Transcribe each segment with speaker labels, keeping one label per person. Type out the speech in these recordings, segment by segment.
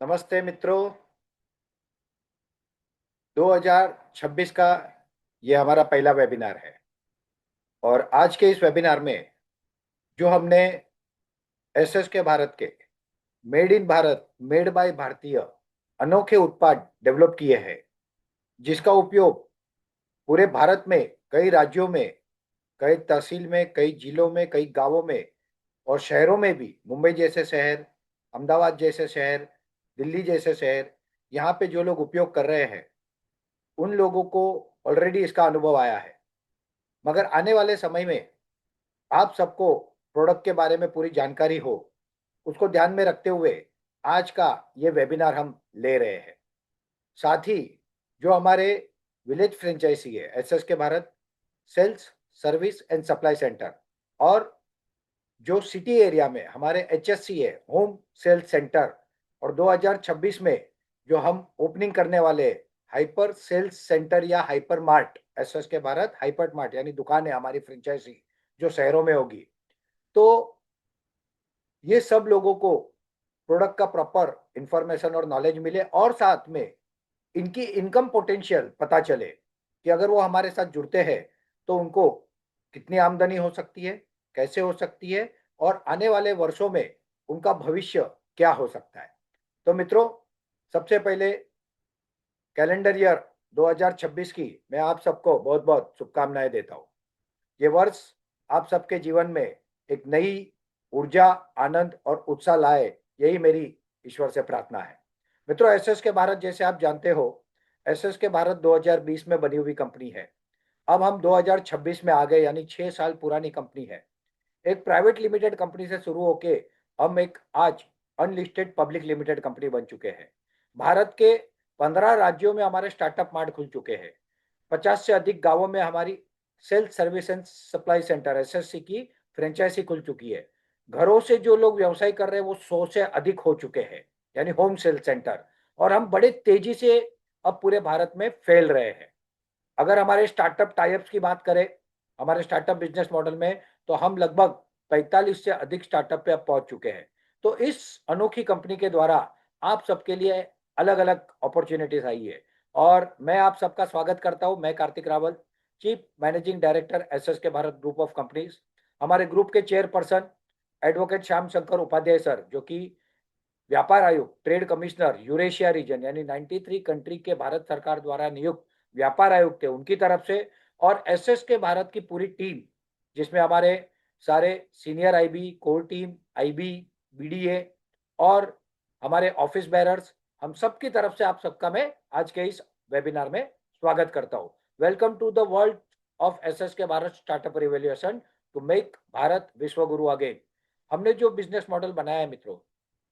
Speaker 1: नमस्ते मित्रों। 2026 का ये हमारा पहला वेबिनार है और आज के इस वेबिनार में जो हमने एसएस के भारत के made in Bharat made by भारतीय अनोखे उत्पाद डेवलप किए हैं, जिसका उपयोग पूरे भारत में कई राज्यों में, कई तहसील में, कई जिलों में, कई गांवों में और शहरों में भी, मुंबई जैसे शहर, अहमदाबाद जैसे शहर, दिल्ली जैसे शहर, यहाँ पे जो लोग उपयोग कर रहे हैं उन लोगों को ऑलरेडी इसका अनुभव आया है। मगर आने वाले समय में आप सबको प्रोडक्ट के बारे में पूरी जानकारी हो, उसको ध्यान में रखते हुए आज का ये वेबिनार हम ले रहे हैं। साथ ही जो हमारे विलेज फ्रेंचाइजी है SS K Bharat sales service and supply centre, और जो सिटी एरिया में हमारे एचएससी है होम सेल्स सेंटर, और 2026 में जो हम ओपनिंग करने वाले हाइपर सेल्स सेंटर या hyper mart, SS K Bharat hyper mart यानी दुकान है हमारी फ्रेंचाइजी जो शहरों में होगी, तो ये सब लोगों को प्रोडक्ट का प्रॉपर इंफॉर्मेशन और नॉलेज मिले और साथ में इनकी इनकम पोटेंशियल पता चले कि अगर वो हमारे साथ जुड़ते हैं तो उनको कितनी आमदनी हो सकती है, कैसे हो सकती है और आने वाले वर्षों में उनका भविष्य क्या हो सकता है। तो मित्रों, सबसे पहले कैलेंडर ईयर 2026 की मैं आप सबको बहुत बहुत शुभकामनाएं देता हूँ। ये वर्ष आप सबके जीवन में एक नई ऊर्जा, आनंद और उत्साह लाए, यही मेरी ईश्वर से प्रार्थना है। मित्रों, एसएस के भारत जैसे आप जानते हो, एसएस के भारत 2020 में बनी हुई कंपनी है। अब हम 2026 में आ गए, यानी 6 साल पुरानी कंपनी है। एक प्राइवेट लिमिटेड कंपनी से शुरू होके हम एक आज अनलिस्टेड पब्लिक लिमिटेड कंपनी बन चुके हैं। भारत के 15 राज्यों में हमारे स्टार्टअप मार्ट खुल चुके हैं। 50 से अधिक गांवों में हमारी self service and supply centre SSC की फ्रेंचाइजी खुल चुकी है। घरों से जो लोग व्यवसाय कर रहे हैं वो 100 से अधिक हो चुके हैं, यानी होम सेल सेंटर। और हम बड़े तेजी से अब पूरे भारत में फैल रहे हैं। अगर हमारे स्टार्टअप टाइप्स की बात करें, हमारे स्टार्टअप बिजनेस मॉडल में, तो हम लगभग 45 से अधिक स्टार्टअप पे अब पहुंच चुके हैं। तो इस अनोखी कंपनी के द्वारा आप सबके लिए अलग अलग अपॉर्चुनिटीज आई है और मैं आप सबका स्वागत करता हूं। मैं Kartik Rawal, chief managing director SS K Bharat group of companies. हमारे ग्रुप के chairperson advocate Shyam Shankar Upadhyay sir, जो कि व्यापार आयुक्त, ट्रेड कमिश्नर यूरेशिया रीजन यानी 93 कंट्री के भारत सरकार द्वारा नियुक्त व्यापार आयुक्त थे, उनकी तरफ से, और एसएस के भारत की पूरी टीम, जिसमें हमारे सारे senior IB, core team, IB, BDA और हमारे ऑफिस बेरर्स, हम सब की तरफ से आप सबका मैं आज के इस वेबिनार में स्वागत करता हूं। Welcome to the world of SS K Bharat startup revolution to make Bharat vishwa guru again. हमने जो बिजनेस मॉडल बनाया है मित्रों,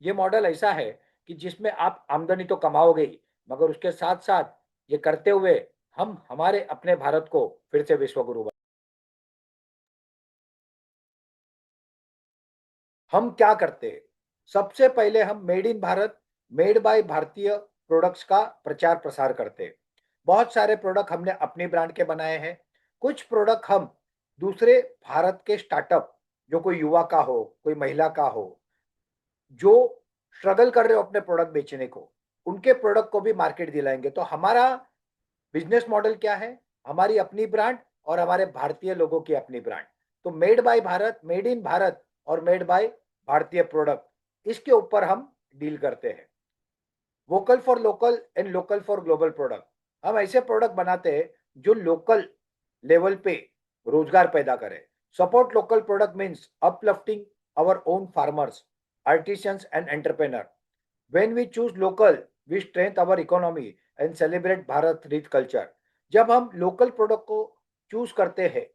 Speaker 1: ये मॉडल ऐसा है कि जिसमें आप आमदनी तो कमाओगे ही, मगर उसके साथ साथ ये करते हुए हम हमारे अपने भारत को फिर से विश्व गुरु बना। हम क्या करते हैं? सबसे पहले हम made in Bharat, made by भारतीय प्रोडक्ट्स का प्रचार प्रसार करते हैं। बहुत सारे प्रोडक्ट हमने अपनी ब्रांड के बनाए हैं। कुछ प्रोडक्ट हम दूसरे भारत के स्टार्टअप, जो कोई युवा का हो, कोई महिला का हो, जो स्ट्रगल कर रहे हो अपने प्रोडक्ट बेचने को, उनके प्रोडक्ट को भी मार्केट दिलाएंगे। तो हमारा बिजनेस मॉडल क्या है? हमारी अपनी ब्रांड और हमारे भारतीय लोगों की अपनी ब्रांड। तो made by Bharat, made in Bharat और मेड बाय भारतीय प्रोडक्ट, इसके ऊपर हम डील करते हैं। Vocal for local and local for global product, हम ऐसे प्रोडक्ट बनाते हैं जो लोकल लेवल पे रोजगार पैदा करे। Support local product means uplifting our own farmers, artisans and entrepreneur. When we choose local, we strengthen our economy and celebrate Bharat rich culture. जब हम लोकल प्रोडक्ट को चूज करते हैं,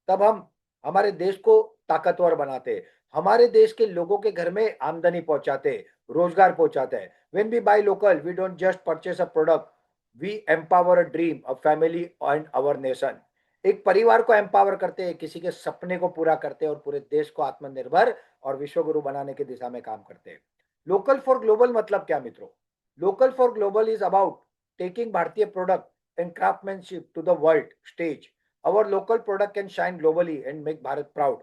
Speaker 1: तब हम हमारे देश को ताकतवर बनाते हैं, हमारे देश के लोगों के घर में आमदनी पहुंचाते हैं, रोजगार पहुंचाते हैं। When we buy local, we don't just purchase a product, we empower a dream, a family and our nation. एक परिवार को एम्पावर करते हैं, किसी के सपने को पूरा करते हैं और पूरे देश को आत्मनिर्भर और विश्वगुरु बनाने की दिशा में काम करते हैं। लोकल फॉर ग्लोबल मतलब क्या मित्रों? Local for global is about taking Bharatiya product and craftsmanship to the world stage. Our local product can shine globally and make Bharat proud.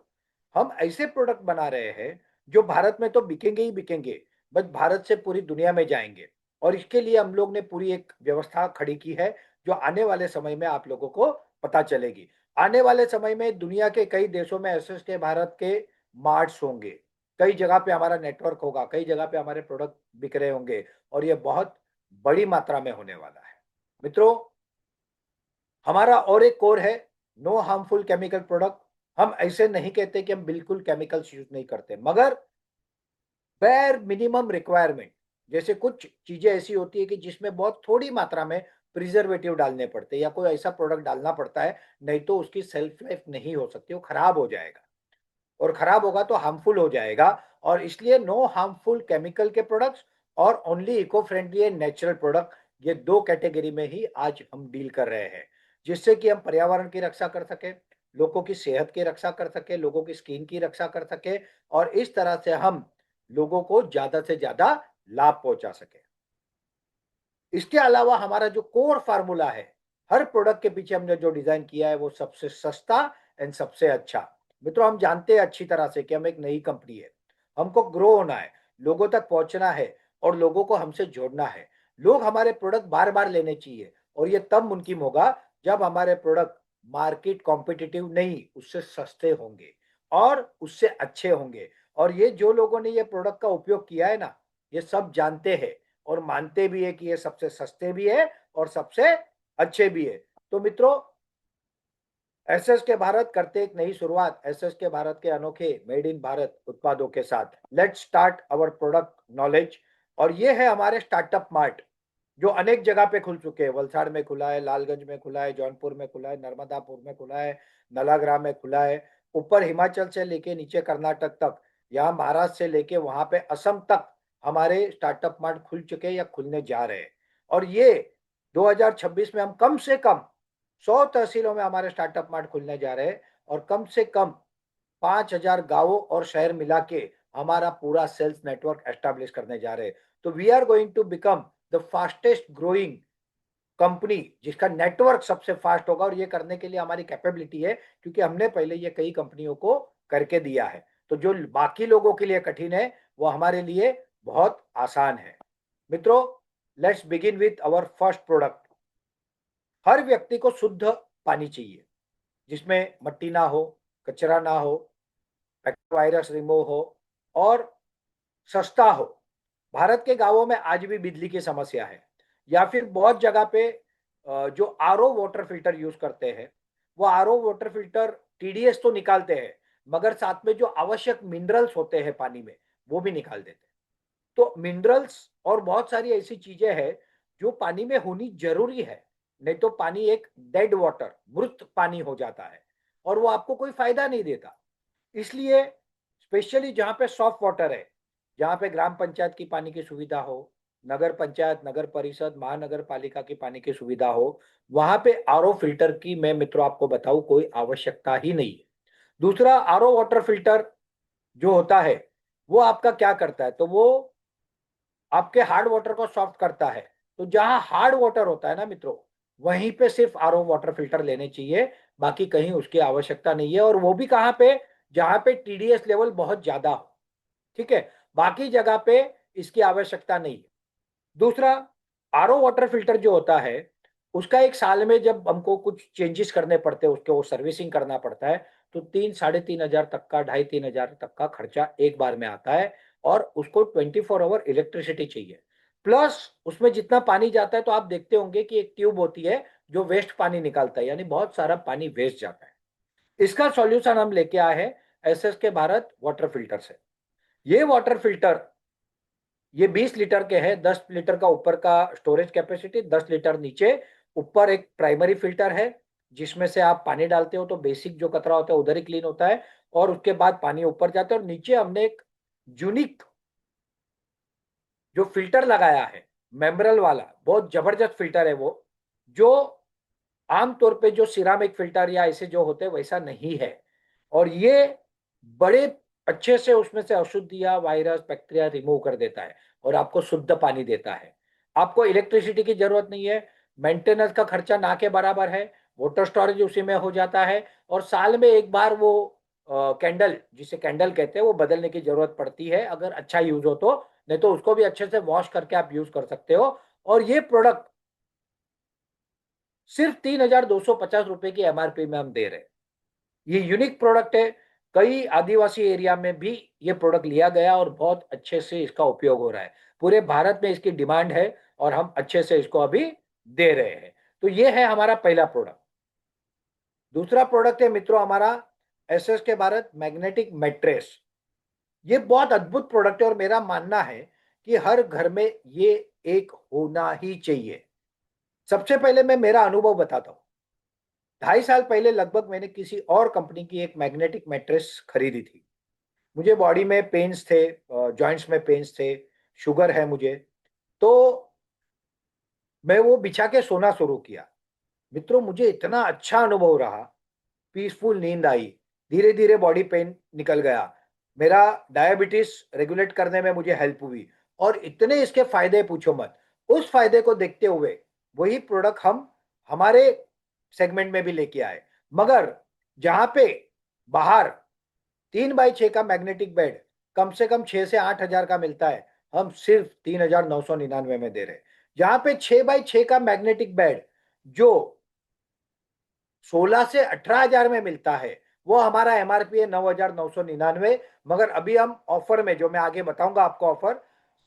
Speaker 1: हम ऐसे प्रोडक्ट बना रहे हैं जो भारत में तो बिकेंगे ही बिकेंगे, बस भारत से पूरी दुनिया में जाएंगे। और इसके लिए हम लोग ने पूरी एक व्यवस्था खड़ी की है, जो आने वाले समय में आप लोगों को पता चलेगी। आने वाले समय में दुनिया के कई देशों में एसएस के भारत के मार्ट्स होंगे, कई जगह पे हमारा नेटवर्क होगा, कई जगह पे हमारे प्रोडक्ट बिक रहे होंगे, और ये बहुत बड़ी मात्रा में होने वाला है। मित्रों, हमारा और एक कोर है, नो हार्मफुल केमिकल प्रोडक्ट। हम ऐसे नहीं कहते कि हम बिल्कुल केमिकल्स यूज नहीं करते, मगर बेर मिनिमम रिक्वायरमेंट, जैसे कुछ चीजें ऐसी होती है कि जिसमें बहुत थोड़ी मात्रा में प्रिजर्वेटिव डालने पड़ते हैं या कोई ऐसा प्रोडक्ट डालना पड़ता है, नहीं तो उसकी सेल्फ लाइफ नहीं हो सकती, वो खराब हो जाएगा, और खराब होगा तो हार्मफुल हो जाएगा। और इसलिए नो हार्मफुल केमिकल के प्रोडक्ट्स और only eco friendly and natural product, ये दो कैटेगरी में ही आज हम डील कर रहे हैं, जिससे कि हम पर्यावरण की रक्षा कर सके, लोगों की सेहत की रक्षा कर सके, लोगों की स्किन की रक्षा कर सके, और इस तरह से हम लोगों को ज्यादा से ज्यादा लाभ पहुंचा सके। इसके अलावा हमारा जो कोर फार्मूला है, हर प्रोडक्ट के पीछे हमने जो डिजाइन किया है वो सबसे सस्ता एंड सबसे अच्छा। मित्रों, हम जानते हैं अच्छी तरह से कि हम एक नई कंपनी है, हमको ग्रो होना है, लोगों तक पहुंचना है, और लोगों को हमसे जोड़ना है। लोग हमारे प्रोडक्ट बार बार लेने चाहिए, और ये तब मुमकिन होगा जब हमारे प्रोडक्ट मार्केट कॉम्पिटिटिव नहीं, उससे सस्ते होंगे और उससे अच्छे होंगे। और ये जो लोगों ने ये प्रोडक्ट का उपयोग किया है ना, ये सब जानते हैं और मानते भी है कि ये सबसे सस्ते भी है और सबसे अच्छे भी है। तो मित्रों, एसएस के भारत करते एक नई शुरुआत, एसएस के भारत के अनोखे मेड इन भारत उत्पादों के साथ। Let's start our product knowledge. और ये है हमारे स्टार्टअप मार्ट, जो अनेक जगह पे खुल चुके हैं। वलसाड़ में खुला है, लालगंज में खुला है, जौनपुर में खुला है, नर्मदापुर में खुला है, नलाग्राम में खुला है, ऊपर हिमाचल से लेके नीचे कर्नाटक तक, यहाँ महाराष्ट्र से लेके वहां पे असम तक हमारे स्टार्टअप मार्ट खुल चुके हैं या खुलने जा रहे हैं। और ये 2026 में हम कम से कम 100 तहसीलों में हमारे स्टार्टअप मार्ट खुलने जा रहे हैं, और कम से कम 5,000 गांवों और शहर मिला के हमारा पूरा सेल्स नेटवर्क एस्टेब्लिश करने जा रहे हैं। तो we are going to become the fastest growing company, जिसका नेटवर्क सबसे फास्ट होगा। और ये करने के लिए हमारी कैपेबिलिटी है, क्योंकि हमने पहले ये कई कंपनियों को करके दिया है। तो जो बाकी लोगों के लिए कठिन है, वो हमारे लिए बहुत आसान है। मित्रों, let's begin with our first product. हर व्यक्ति को शुद्ध पानी चाहिए, जिसमें मट्टी ना हो, कचरा ना हो, वायरस रिमूव हो, और सस्ता हो। भारत के गांवों में आज भी बिजली की समस्या है, या फिर बहुत जगह पे जो आरओ वाटर फिल्टर यूज करते हैं, वो आरओ वाटर फिल्टर टीडीएस तो निकालते हैं, मगर साथ में जो आवश्यक मिनरल्स होते हैं पानी में, वो भी निकाल देते हैं। तो मिनरल्स और बहुत सारी ऐसी चीजें हैं जो पानी में होनी जरूरी है, नहीं तो पानी एक डेड वाटर, मृत पानी हो जाता है, और वो आपको कोई फायदा नहीं देता। इसलिए स्पेशली जहाँ पे सॉफ्ट वाटर है, जहाँ पे ग्राम पंचायत की पानी की सुविधा हो, नगर पंचायत, नगर परिषद, महानगर पालिका की पानी की सुविधा हो, वहां पे आरओ फिल्टर की, मैं मित्रों आपको बताऊं, कोई आवश्यकता ही नहीं है। दूसरा, आरओ वाटर फिल्टर जो होता है, वो आपका क्या करता है, तो वो आपके हार्ड वाटर को सॉफ्ट करता है। तो जहां हार्ड वाटर होता है ना मित्रों, वहीं पे सिर्फ आरओ वाटर फिल्टर लेने चाहिए, बाकी कहीं उसकी आवश्यकता नहीं है। और वो भी कहाँ पे, जहां पे टीडीएस लेवल बहुत ज्यादा हो, ठीक है, बाकी जगह पे इसकी आवश्यकता नहीं है। दूसरा, आरओ वाटर फिल्टर जो होता है, उसका एक साल में जब हमको कुछ चेंजेस करने पड़ते हैं, उसके वो सर्विसिंग करना पड़ता है, तो 3-3.5 हजार तक का, 2,500-3,000 तक का खर्चा एक बार में आता है। और उसको 24 आवर इलेक्ट्रिसिटी चाहिए, प्लस उसमें जितना पानी जाता है, तो आप देखते होंगे कि एक ट्यूब होती है जो वेस्ट पानी निकालता है, यानी बहुत सारा पानी वेस्ट जाता है। इसका सॉल्यूशन हम लेके आए हैं SS K Bharat water filter से। ये वाटर फिल्टर, ये 20 लीटर के हैं, 10 लीटर का ऊपर का स्टोरेज कैपेसिटी, 10 लीटर नीचे। ऊपर एक प्राइमरी फिल्टर है, जिसमें से आप पानी डालते हो तो बेसिक जो कचरा होता है उधर ही क्लीन होता है, और उसके बाद पानी ऊपर जाता है। और नीचे हमने एक यूनिक जो फिल्टर लगाया है, मेम्ब्रेल वाला, बहुत जबरदस्त फिल्टर है वो, जो आमतौर पे जो सिरामिक फिल्टर या ऐसे जो होते हैं वैसा नहीं है। और ये बड़े अच्छे से उसमें से अशुद्धियां, वायरस, बैक्टीरिया रिमूव कर देता है, और आपको शुद्ध पानी देता है। आपको इलेक्ट्रिसिटी की जरूरत नहीं है, मेंटेनेंस का खर्चा ना के बराबर है, वाटर स्टोरेज उसी में हो जाता है, और साल में एक बार वो कैंडल, जिसे कैंडल कहते हैं, वो बदलने की जरूरत पड़ती है अगर अच्छा यूज हो तो, नहीं तो उसको भी अच्छे से वॉश करके आप यूज कर सकते हो। और ये प्रोडक्ट सिर्फ 3,250 रुपए की एमआरपी में हम दे रहे हैं। ये यूनिक प्रोडक्ट है। कई आदिवासी एरिया में भी ये प्रोडक्ट लिया गया और बहुत अच्छे से इसका उपयोग हो रहा है। पूरे भारत में इसकी डिमांड है और हम अच्छे से इसको अभी दे रहे हैं। तो ये है हमारा पहला प्रोडक्ट। दूसरा प्रोडक्ट है मित्रों हमारा SS K Bharat magnetic mattress. ये बहुत अद्भुत प्रोडक्ट है और मेरा मानना है कि हर घर में ये एक होना ही चाहिए। सबसे पहले मैं मेरा अनुभव बताता हूँ। 2.5 साल पहले लगभग मैंने किसी और कंपनी की एक मैग्नेटिक मैट्रेस खरीदी थी। मुझे बॉडी में पेन्स थे, जॉइंट्स में पेन्स थे, शुगर है मुझे। तो मैं वो बिछा के सोना शुरू किया। मित्रों मुझे इतना अच्छा अनुभव रहा, पीसफुल नींद आई, धीरे धीरे बॉडी पेन निकल गया, मेरा डायबिटीज रेगुलेट करने में मुझे हेल्प हुई और इतने इसके फायदे पूछो मत। उस फायदे को देखते हुए वही प्रोडक्ट हम हमारे सेगमेंट में भी लेके आए। मगर जहां पे बाहर 3x6 का मैग्नेटिक बेड कम से कम 6 से 8 हजार का मिलता है, हम सिर्फ 3,999 में दे रहे हैं। जहां पे 6x6 का मैग्नेटिक बेड जो 16 से 18 हजार में मिलता है, वो हमारा एमआरपी है 9,999। मगर अभी हम ऑफर में, जो मैं आगे बताऊंगा आपको ऑफर,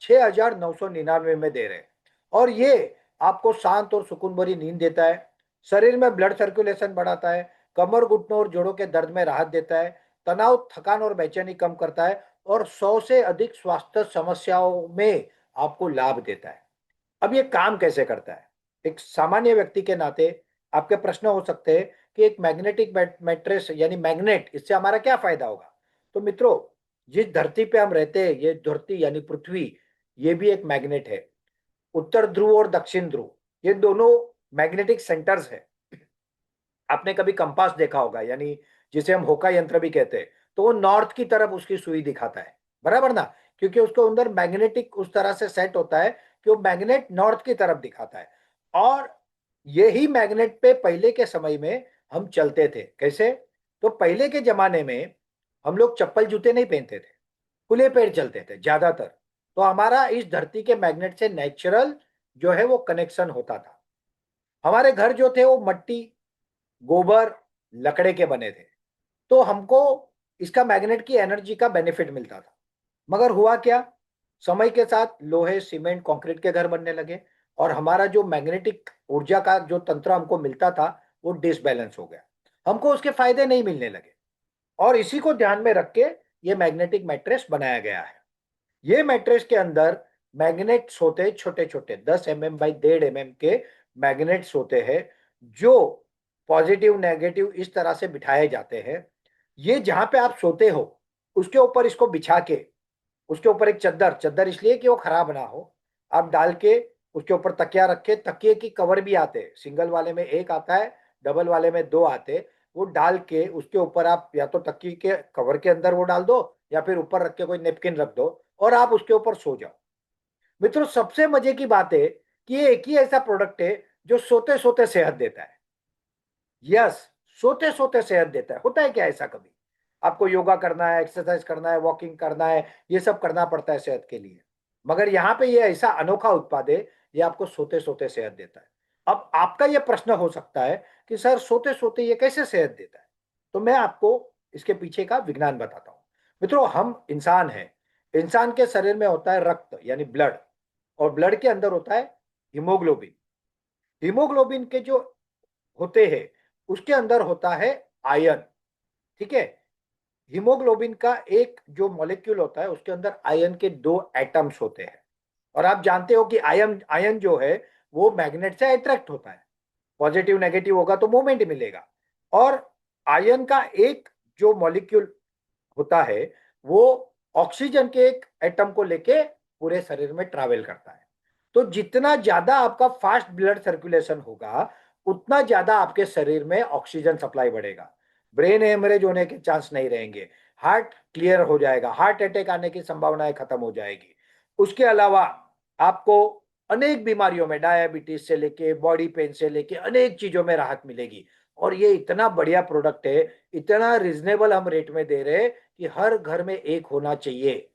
Speaker 1: 6,999 में दे रहे हैं। और ये आपको शांत और सुकून भरी नींद देता है, शरीर में ब्लड सर्कुलेशन बढ़ाता है, कमर घुटनों और जोड़ों के दर्द में राहत देता है, तनाव थकान और बेचैनी कम करता है और 100 से अधिक स्वास्थ्य समस्याओं में आपको लाभ देता है। अब ये काम कैसे करता है? एक सामान्य व्यक्ति के नाते आपके प्रश्न हो सकते हैं कि एक मैग्नेटिक मैट्रेस यानी मैग्नेट, इससे हमारा क्या फायदा होगा? तो मित्रों, जिस धरती पे हम रहते हैं, ये धरती यानी पृथ्वी, ये भी एक मैग्नेट है। उत्तर ध्रुव और दक्षिण ध्रुव, ये दोनों मैग्नेटिक सेंटर्स है। आपने कभी कंपास देखा होगा, यानी जिसे हम होका यंत्र भी कहते हैं, तो वो नॉर्थ की तरफ उसकी सुई दिखाता है, बराबर ना? क्योंकि उसके अंदर मैग्नेटिक उस तरह से सेट होता है कि वो मैग्नेट नॉर्थ की तरफ दिखाता है। और यही मैग्नेट पे पहले के समय में हम चलते थे। कैसे? तो पहले के जमाने में हम लोग चप्पल जूते नहीं पहनते थे, खुले पैर चलते थे ज्यादातर। तो हमारा इस धरती के मैग्नेट से नेचुरल जो है वो कनेक्शन होता था। हमारे घर जो थे वो मट्टी, गोबर, लकड़े के बने थे। तो हमको इसका मैग्नेट की एनर्जी का बेनिफिट मिलता था। मगर हुआ क्या? समय के साथ लोहे, सीमेंट, कंक्रीट के घर बनने लगे और हमारा जो मैग्नेटिक ऊर्जा का जो तंत्र हमको मिलता था वो डिसबैलेंस हो गया। हमको उसके फायदे नहीं मिलने लगे और इसी को ध्यान में रख के ये मैग्नेटिक मैट्रेस बनाया गया है। ये मैट्रेस के अंदर मैग्नेट्स होते हैं, छोटे छोटे 10 mm बाई 1.5 mm के मैग्नेट्स होते हैं, जो पॉजिटिव नेगेटिव इस तरह से बिठाए जाते हैं। ये जहां पे आप सोते हो उसके ऊपर इसको बिछा के, उसके ऊपर एक चद्दर, चद्दर इसलिए कि वो खराब ना हो, आप डाल के उसके ऊपर तकिया रखे। तकिए की कवर भी आते हैं, सिंगल वाले में एक आता है, डबल वाले में दो आते। वो डाल के उसके ऊपर आप या तो तकिए के कवर के अंदर वो डाल दो या फिर ऊपर रख के कोई नेपकिन रख दो और आप उसके ऊपर सो जाओ। मित्रों सबसे मजे की बात है कि ये एक ही ऐसा प्रोडक्ट है जो सोते सोते सेहत देता है। यस, सोते सोते सेहत देता है। होता है क्या ऐसा कभी? आपको योगा करना है, एक्सरसाइज करना है, वॉकिंग करना है, ये सब करना पड़ता है सेहत के लिए। मगर यहाँ पे ये ऐसा अनोखा उत्पाद है, ये आपको सोते सोते सेहत देता है। अब आपका ये प्रश्न हो सकता है कि सर सोते सोते ये कैसे सेहत देता है? तो मैं आपको इसके पीछे का विज्ञान बताता हूँ। मित्रों हम इंसान हैं, इंसान के शरीर में होता है रक्त यानी ब्लड, और ब्लड के अंदर होता है हीमोग्लोबिन। हीमोग्लोबिन के जो होते हैं उसके अंदर होता है आयन। ठीक है? हीमोग्लोबिन का एक जो मॉलिक्यूल होता है उसके अंदर आयन के दो एटम्स होते हैं। और आप जानते हो कि आयन आयन जो है वो मैग्नेट से अट्रैक्ट होता है, पॉजिटिव नेगेटिव होगा तो मूवमेंट मिलेगा। और आयन का एक जो मॉलिक्यूल होता है वो ऑक्सीजन के एक एटम को लेके पूरे शरीर में ट्रैवल करता है। तो जितना ज्यादा आपका फास्ट ब्लड सर्कुलेशन होगा उतना ज्यादा आपके शरीर में ऑक्सीजन सप्लाई बढ़ेगा, ब्रेन हेमरेज होने के चांस नहीं रहेंगे, हार्ट क्लियर हो जाएगा, हार्ट अटैक आने की संभावनाएं खत्म हो जाएगी। उसके अलावा आपको अनेक बीमारियों में, डायबिटीज से लेके बॉडी पेन से लेके अनेक चीजों में राहत मिलेगी। और ये इतना बढ़िया प्रोडक्ट है, इतना रिजनेबल हम रेट में दे रहे हैं कि हर घर में एक होना चाहिए।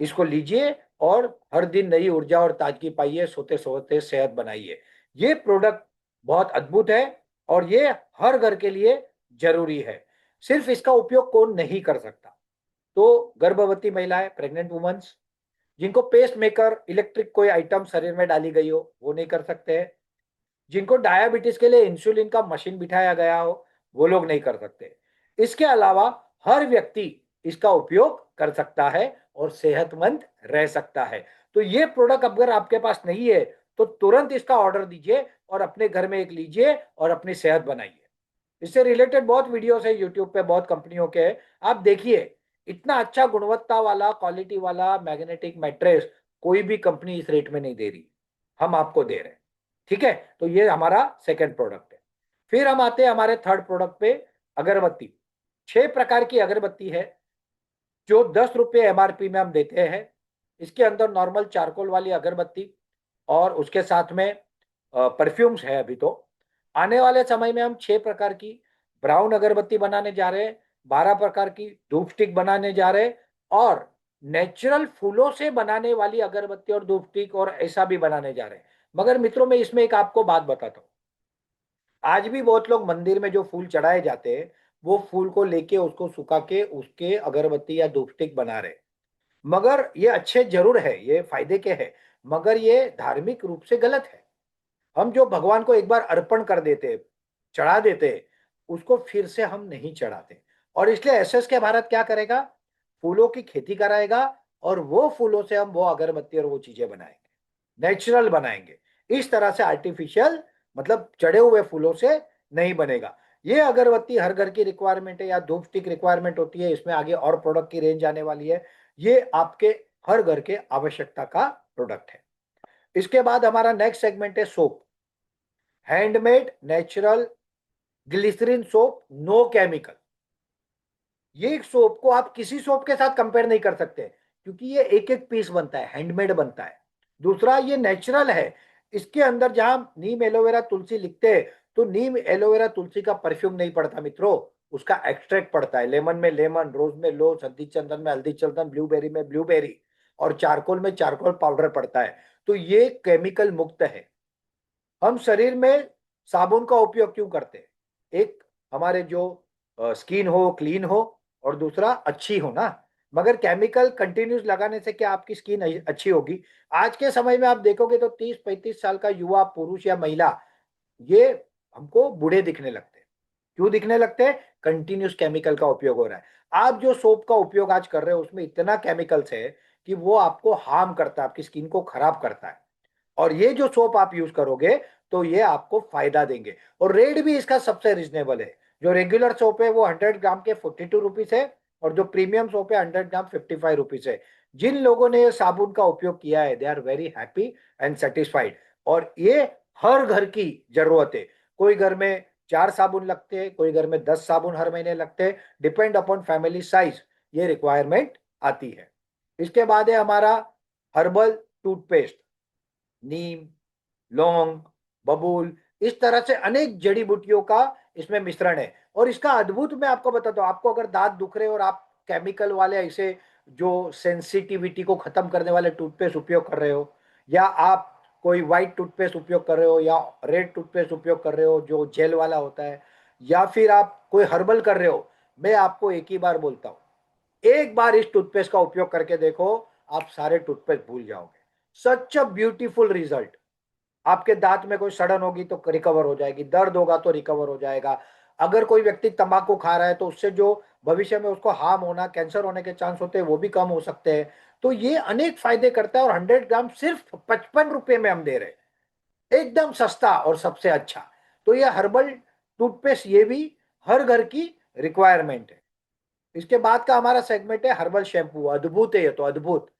Speaker 1: इसको लीजिए और हर दिन नई ऊर्जा और ताजगी पाइए, सोते सोते सेहत बनाइए। ये प्रोडक्ट बहुत अद्भुत है और ये हर घर के लिए जरूरी है। सिर्फ इसका उपयोग कौन नहीं कर सकता? तो गर्भवती महिलाएं, प्रेग्नेंट वुमेन्स, जिनको पेस मेकर इलेक्ट्रिक कोई आइटम शरीर में डाली गई हो वो नहीं कर सकते हैं। जिनको डायबिटीज के लिए इंसुलिन का मशीन बिठाया गया हो वो लोग नहीं कर सकते। इसके अलावा हर व्यक्ति इसका उपयोग कर सकता है और सेहतमंद रह सकता है। तो ये प्रोडक्ट अगर आपके पास नहीं है तो तुरंत इसका ऑर्डर दीजिए और अपने घर में एक लीजिए और अपनी सेहत बनाइए। इससे रिलेटेड बहुत वीडियोस है यूट्यूब पे, बहुत कंपनियों के हैं, आप देखिए। इतना अच्छा गुणवत्ता वाला, क्वालिटी वाला मैग्नेटिक मैट्रेस कोई भी कंपनी इस रेट में नहीं दे रही, हम आपको दे रहे हैं। ठीक है, तो ये हमारा सेकंड प्रोडक्ट है। फिर हम आते हैं हमारे थर्ड प्रोडक्ट पे, अगरबत्ती। 6 प्रकार की अगरबत्ती है जो 10 रुपये एमआरपी में हम देते हैं। इसके अंदर नॉर्मल चारकोल वाली अगरबत्ती और उसके साथ में परफ्यूम्स है। अभी तो आने वाले समय में हम 6 प्रकार की ब्राउन अगरबत्ती बनाने जा रहे हैं, 12 प्रकार की धूप स्टिक बनाने जा रहे हैं, और नेचुरल फूलों से बनाने वाली अगरबत्ती और धूप स्टिक और ऐसा भी बनाने जा रहे हैं। मगर मित्रों, मैं इसमें एक आपको बात बताता हूँ। आज भी बहुत लोग मंदिर में जो फूल चढ़ाए जाते हैं वो फूल को लेके उसको सुखा के उसके अगरबत्ती या धूप स्टिक बना रहे। मगर ये अच्छे जरूर है, ये फायदे के हैं, मगर ये धार्मिक रूप से गलत है। हम जो भगवान को एक बार अर्पण कर देते हैं, चढ़ा देते हैं, उसको फिर से हम नहीं चढ़ाते। और इसलिए एसएस के भारत क्या करेगा? फूलों की खेती कराएगा और वो फूलों से हम वो अगरबत्ती और वो चीजें बनाएंगे, नेचुरल बनाएंगे। इस तरह से आर्टिफिशियल, मतलब चढ़े हुए फूलों से नहीं बनेगा। ये अगरबत्ती हर घर की रिक्वायरमेंट है या धूप स्टिक रिक्वायरमेंट होती है, इसमें आगे और प्रोडक्ट की रेंज आने वाली है। ये आपके हर घर के आवश्यकता का प्रोडक्ट है। इसके बाद हमारा नेक्स्ट सेगमेंट है soap. Handmade natural glycerine soap, no chemical. ये सोप को आप किसी सोप के साथ कंपेयर नहीं कर सकते क्योंकि ये एक एक पीस बनता है, हैंडमेड बनता है। दूसरा, ये नेचुरल है। इसके अंदर जहां नीम एलोवेरा तुलसी लिखते हैं तो नीम एलोवेरा तुलसी का परफ्यूम नहीं पड़ता मित्रों, उसका एक्सट्रैक्ट पड़ता है। लेमन में लेमन, रोज में रोज, हल्दी चंदन में हल्दी चंदन, ब्लूबेरी में ब्लूबेरी, और चारकोल में चारकोल पाउडर पड़ता है। तो ये केमिकल मुक्त है। हम शरीर में साबुन का उपयोग क्यों करते हैं? एक, हमारे जो स्किन हो क्लीन हो, और दूसरा अच्छी हो ना। मगर केमिकल कंटिन्यूस लगाने से क्या आपकी स्किन अच्छी होगी? आज के समय में आप देखोगे तो 30-35 साल का युवा पुरुष या महिला, ये हमको बूढ़े दिखने लगते हैं। क्यों दिखने लगते हैं? कंटिन्यूस केमिकल का उपयोग हो रहा है। आप जो सोप का उपयोग आज कर रहे हो उसमें इतना केमिकल्स है कि वो आपको हार्म करता है, आपकी स्किन को खराब करता है। और ये जो सोप आप यूज करोगे तो ये आपको फायदा देंगे। और रेट भी इसका सबसे रिजनेबल है। जो रेगुलर सोप है वो 100 ग्राम के 42 रुपीज है, और जो प्रीमियम सोप है 100 ग्राम 55 रुपीज है। जिन लोगों ने ये साबुन का उपयोग किया है they are very happy and satisfied. और ये हर घर की जरूरत है। कोई घर में 4 साबुन लगते हैं, कोई घर में 10 साबुन हर महीने लगते हैं, डिपेंड अपॉन फैमिली साइज ये रिक्वायरमेंट आती है। इसके बाद है हमारा हर्बल टूथपेस्ट। नीम, लौंग, बबूल, इस तरह से अनेक जड़ी बूटियों का इसमें मिश्रण है। और इसका अद्भुत मैं आपको बताता हूँ, आपको अगर दांत दुख रहे और आप केमिकल वाले ऐसे जो सेंसिटिविटी को खत्म करने वाले टूथपेस्ट उपयोग कर रहे हो, या आप कोई व्हाइट टूथपेस्ट उपयोग कर रहे हो, या रेड टूथपेस्ट उपयोग कर रहे हो जो जेल वाला होता है, या फिर आप कोई हर्बल कर रहे हो, मैं आपको एक ही बार बोलता हूँ, एक बार इस टूथपेस्ट का उपयोग करके देखो, आप सारे टूथपेस्ट भूल जाओगे। सच अ ब्यूटीफुल रिजल्ट। आपके दांत में कोई सड़न होगी तो रिकवर हो जाएगी, दर्द होगा तो रिकवर हो जाएगा। अगर कोई व्यक्ति तंबाकू खा रहा है तो उससे जो भविष्य में उसको हार्म होना, कैंसर होने के चांस होते हैं वो भी कम हो सकते हैं। तो ये अनेक फायदे करता है। और 100 ग्राम सिर्फ 55 रुपए में हम दे रहे हैं, एकदम सस्ता और सबसे अच्छा। तो ये हर्बल टूथपेस्ट ये भी हर घर की रिक्वायरमेंट है। इसके बाद का हमारा सेगमेंट है हर्बल शैम्पू। अद्भुत है ये तो, अद्भुत।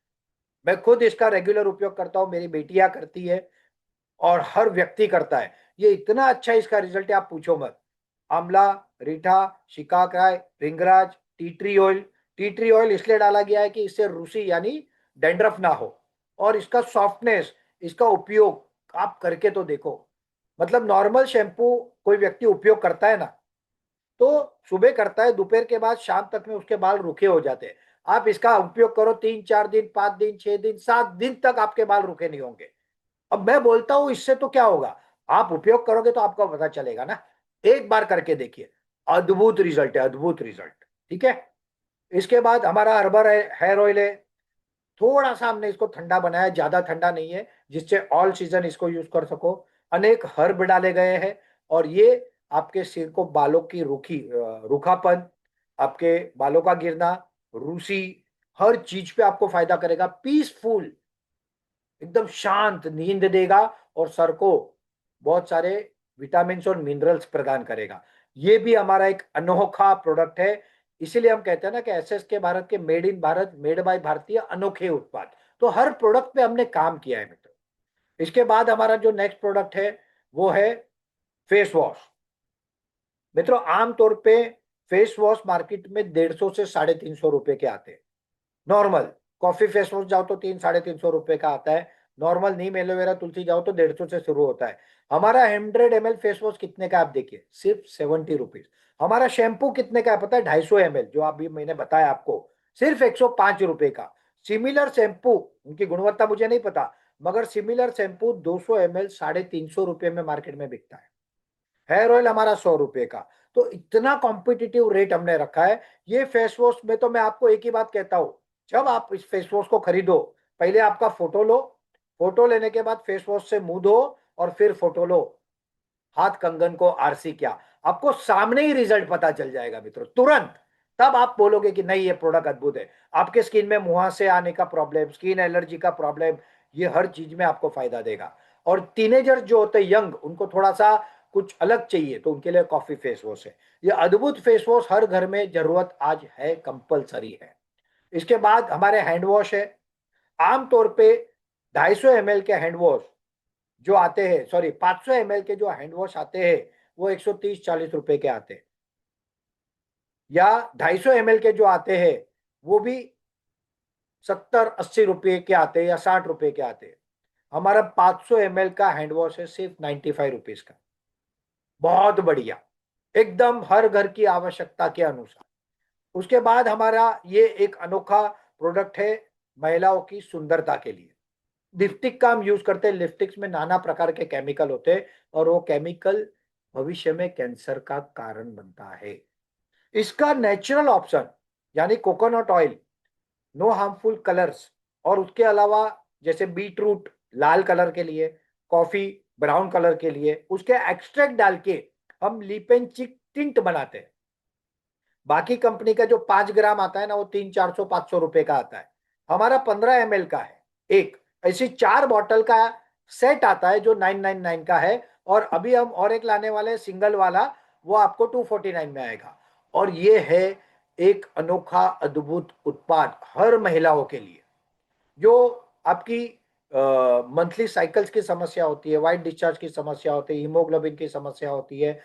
Speaker 1: मैं खुद इसका रेगुलर उपयोग करता हूँ, मेरी बेटियां करती है और हर व्यक्ति करता है। ये इतना अच्छा इसका रिजल्ट है आप पूछो मत। आंवला, रीठा, शिकाकाई, भृंगराज, tea tree oil. Tea tree oil इसलिए डाला गया है कि इससे रूसी यानी डेंड्रफ ना हो। और इसका सॉफ्टनेस, इसका उपयोग आप करके तो देखो। मतलब नॉर्मल शैम्पू कोई व्यक्ति उपयोग करता है ना, तो सुबह करता है, दोपहर के बाद शाम तक में उसके बाल रूखे हो जाते हैं। आप इसका उपयोग करो 3 4 दिन, 5 दिन, 6 दिन, 7 दिन तक आपके बाल रुके नहीं होंगे। अब मैं बोलता हूं इससे तो क्या होगा, आप उपयोग करोगे तो आपको पता चलेगा ना। एक बार करके देखिए, अद्भुत रिजल्ट है, अद्भुत रिजल्ट। ठीक है। इसके बाद हमारा हर्बल हेयर ऑयल है। थोड़ा सा हमने इसको ठंडा बनाया, ज्यादा ठंडा नहीं है, जिससे ऑल सीजन इसको यूज कर सको। अनेक हर्ब डाले गए हैं और ये आपके सिर को, बालों की रूखापन, आपके बालों का गिरना, रूसी, हर चीज पे आपको फायदा करेगा। पीसफुल, एकदम शांत नींद देगा और सर को बहुत सारे विटामिन और मिनरल्स प्रदान करेगा। ये भी हमारा एक अनोखा प्रोडक्ट है। इसीलिए हम कहते हैं ना कि एसएस के भारत के, made in Bharat, made by भारतीय, अनोखे उत्पाद। तो हर प्रोडक्ट पे हमने काम किया है मित्रों। इसके बाद हमारा जो नेक्स्ट प्रोडक्ट है वो है फेस वॉश। मित्रों, आमतौर पे फेस वॉश मार्केट में 150 से 350 रुपए के आते हैं। नॉर्मल कॉफी फेस वॉश जाओ तो 300 साढ़े 300 रुपए का आता है। नॉर्मल नीम एलोवेरा तुलसी जाओ तो 150 से शुरू होता है। हमारा 100 ml फेस वॉश कितने का, आप देखिए, सिर्फ 70 रुपीज। हमारा शैम्पू कितने का है पता है? 250 ml, जो अभी मैंने बताया आपको, सिर्फ 105 रुपए का। सिमिलर शैम्पू, उनकी गुणवत्ता मुझे नहीं पता, मगर सिमिलर शैम्पू 200 ml 350 रुपए में मार्केट में बिकता है। हेयर ऑयल हमारा 100 रुपए का। तो इतना कॉम्पिटिटिव रेट हमने रखा है। ये फेस वॉश में तो मैं आपको एक ही बात कहता हूं, जब आप इस फेस वॉश को खरीदो, पहले आपका फोटो लो। फोटो लेने के बाद फेस वॉश से मुंह धो और फिर फोटो लो, हाथ कंगन को आरसी क्या, आपको सामने ही रिजल्ट पता चल जाएगा मित्रों, तुरंत। तब आप बोलोगे कि नहीं, ये प्रोडक्ट अद्भुत है। आपके स्किन में मुहासे आने का प्रॉब्लम, स्किन एलर्जी का प्रॉब्लम, ये हर चीज में आपको फायदा देगा। और टीनेजर्स जो होते हैं, यंग, उनको थोड़ा सा कुछ अलग चाहिए, तो उनके लिए कॉफी फेस वॉश है। ये अद्भुत फेस वॉश हर घर में जरूरत आज है, कंपलसरी है। इसके बाद हमारे हैंड वॉश है। आमतौर पे 250 ml के हैंड वॉश जो आते हैं, सॉरी, 500 ml के जो हैंड वॉश आते हैं, वो 130 40 रुपए के आते हैं। या 250 ml के जो आते हैं वो भी 70 80 रुपए के आते हैं या 60 रुपए के आते हैं। हमारा 500 ml का हैंड वॉश है सिर्फ 95 रुपीज का। बहुत बढ़िया, एकदम हर घर की आवश्यकता के अनुसार। उसके बाद हमारा ये एक अनोखा प्रोडक्ट है महिलाओं की सुंदरता के लिए। लिपस्टिक का हम यूज करते हैं। लिपस्टिक्स में नाना प्रकार के केमिकल होते हैं और वो केमिकल भविष्य में कैंसर का कारण बनता है। इसका नेचुरल ऑप्शन, यानी coconut oil, no harmful colours, और उसके अलावा जैसे बीट रूट लाल कलर के लिए, कॉफी ब्राउन कलर के लिए, उसके एक्सट्रैक्ट डाल के हम लिप एंड चिक टिंट बनाते हैं। बाकी कंपनी का जो 5 ग्राम आता है ना, वो 300 400 500 रुपए का आता है। हमारा 15 ml का है। एक ऐसी 4 बॉटल का सेट आता है जो 999 का है। और अभी हम और एक लाने वाले सिंगल वाला, वो आपको 249 में आएगा। और ये है एक अनोखा अद्भुत उत्पाद हर महिलाओं के लिए, जो आपकी मंथली साइकिल्स की समस्या होती है, व्हाइट डिस्चार्ज की समस्या होती है, हीमोग्लोबिन की समस्या होती है,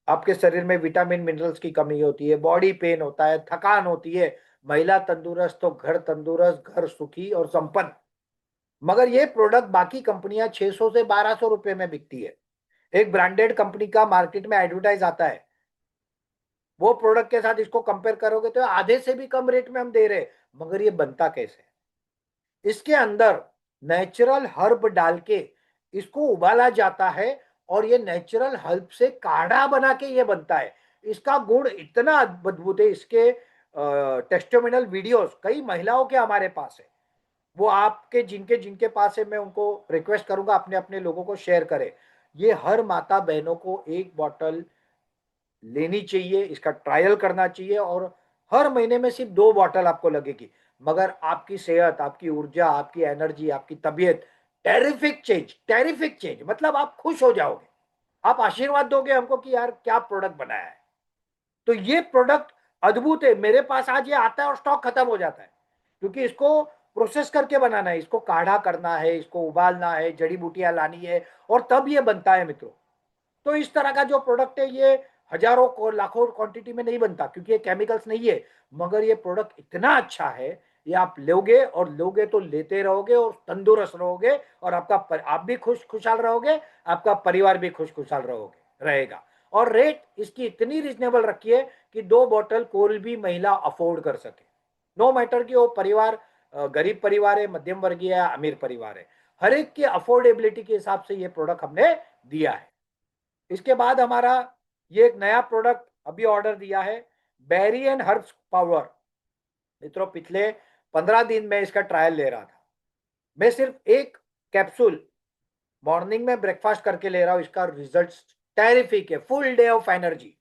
Speaker 1: आपके शरीर में विटामिन मिनरल्स की कमी होती है, बॉडी पेन होता है, थकान होती है। महिला तंदुरुस्त तो घर तंदुरुस्त, घर सुखी और संपन्न। मगर ये प्रोडक्ट बाकी कंपनियां 600 से 1200 रुपए में बिकती है। एक ब्रांडेड कंपनी का मार्केट में एडवर्टाइज आता है, वो प्रोडक्ट के साथ इसको कंपेयर करोगे तो आधे से भी कम रेट में हम दे रहे। मगर ये बनता कैसे? इसके अंदर नेचुरल हर्ब डाल के इसको उबाला जाता है और ये नेचुरल हर्ब से काढ़ा बना के ये बनता है। इसका गुण इतना अद्भुत है। इसके टेस्टिमोनियल वीडियोस कई महिलाओं के हमारे पास है। वो आपके जिनके जिनके पास है, मैं उनको रिक्वेस्ट करूंगा अपने अपने लोगों को शेयर करें। ये हर माता बहनों को एक बॉटल लेनी चाहिए, इसका ट्रायल करना चाहिए। और हर महीने में सिर्फ 2 बॉटल आपको लगेगी, मगर आपकी सेहत, आपकी ऊर्जा, आपकी एनर्जी, आपकी तबीयत, टेरिफिक चेंज, मतलब आप खुश हो जाओगे। आप आशीर्वाद दोगे हमको कि यार क्या प्रोडक्ट बनाया है। तो ये प्रोडक्ट अद्भुत है। मेरे पास आज ये आता है और स्टॉक खत्म हो जाता है, क्योंकि इसको प्रोसेस करके बनाना है, इसको काढ़ा करना है, इसको उबालना है, जड़ी बूटियां लानी है, और तब ये बनता है मित्रों। तो इस तरह का जो प्रोडक्ट है, ये हजारों को लाखों क्वांटिटी में नहीं बनता, क्योंकि ये केमिकल्स नहीं है। मगर ये प्रोडक्ट इतना अच्छा है, ये आप लोगे और लोगे तो लेते रहोगे और तंदुरुस्त रहोगे, और आप भी खुशहाल रहोगे, आपका परिवार भी खुशहाल रहोगे रहेगा। और रेट इसकी इतनी रिजनेबल रखी है कि 2 बॉटल कोई भी महिला अफोर्ड कर सके। नो मैटर कि वो परिवार गरीब परिवार है, मध्यम वर्गीय है, अमीर परिवार है, हर एक की अफोर्डेबिलिटी के हिसाब से ये प्रोडक्ट हमने दिया है। इसके बाद हमारा ये एक नया प्रोडक्ट अभी ऑर्डर दिया है, बेरी एंड हर्ब्स पावर। मित्रों, पिछले 15 दिन में इसका ट्रायल ले रहा था। मैं सिर्फ एक कैप्सूल मॉर्निंग में ब्रेकफास्ट करके ले रहा हूं, इसका रिजल्ट टेरिफिक है, फुल डे ऑफ एनर्जी।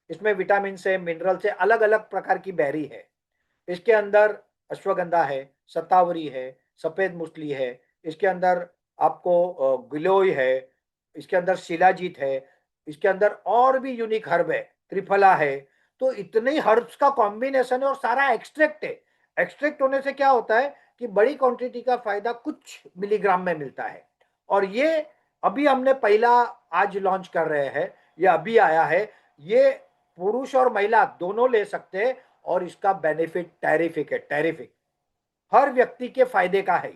Speaker 1: इसमें विटामिन से, मिनरल से, अलग अलग प्रकार की बेरी है। इसके अंदर अश्वगंधा है, शतावरी है, सफेद मूसली है, इसके अंदर आपको गिलोय है, इसके अंदर शिलाजीत है, इसके अंदर और भी यूनिक हर्ब है, त्रिफला है। तो इतने हर्ब्स का कॉम्बिनेशन है और सारा एक्सट्रैक्ट है। एक्सट्रैक्ट होने से क्या होता है कि बड़ी क्वांटिटी का फायदा कुछ मिलीग्राम में मिलता है। और ये अभी हमने पहला आज लॉन्च कर रहे हैं, ये अभी आया है। ये पुरुष और महिला दोनों ले सकते हैं और इसका बेनिफिट टेरिफिक है, टेरिफिक, हर व्यक्ति के फायदे का है।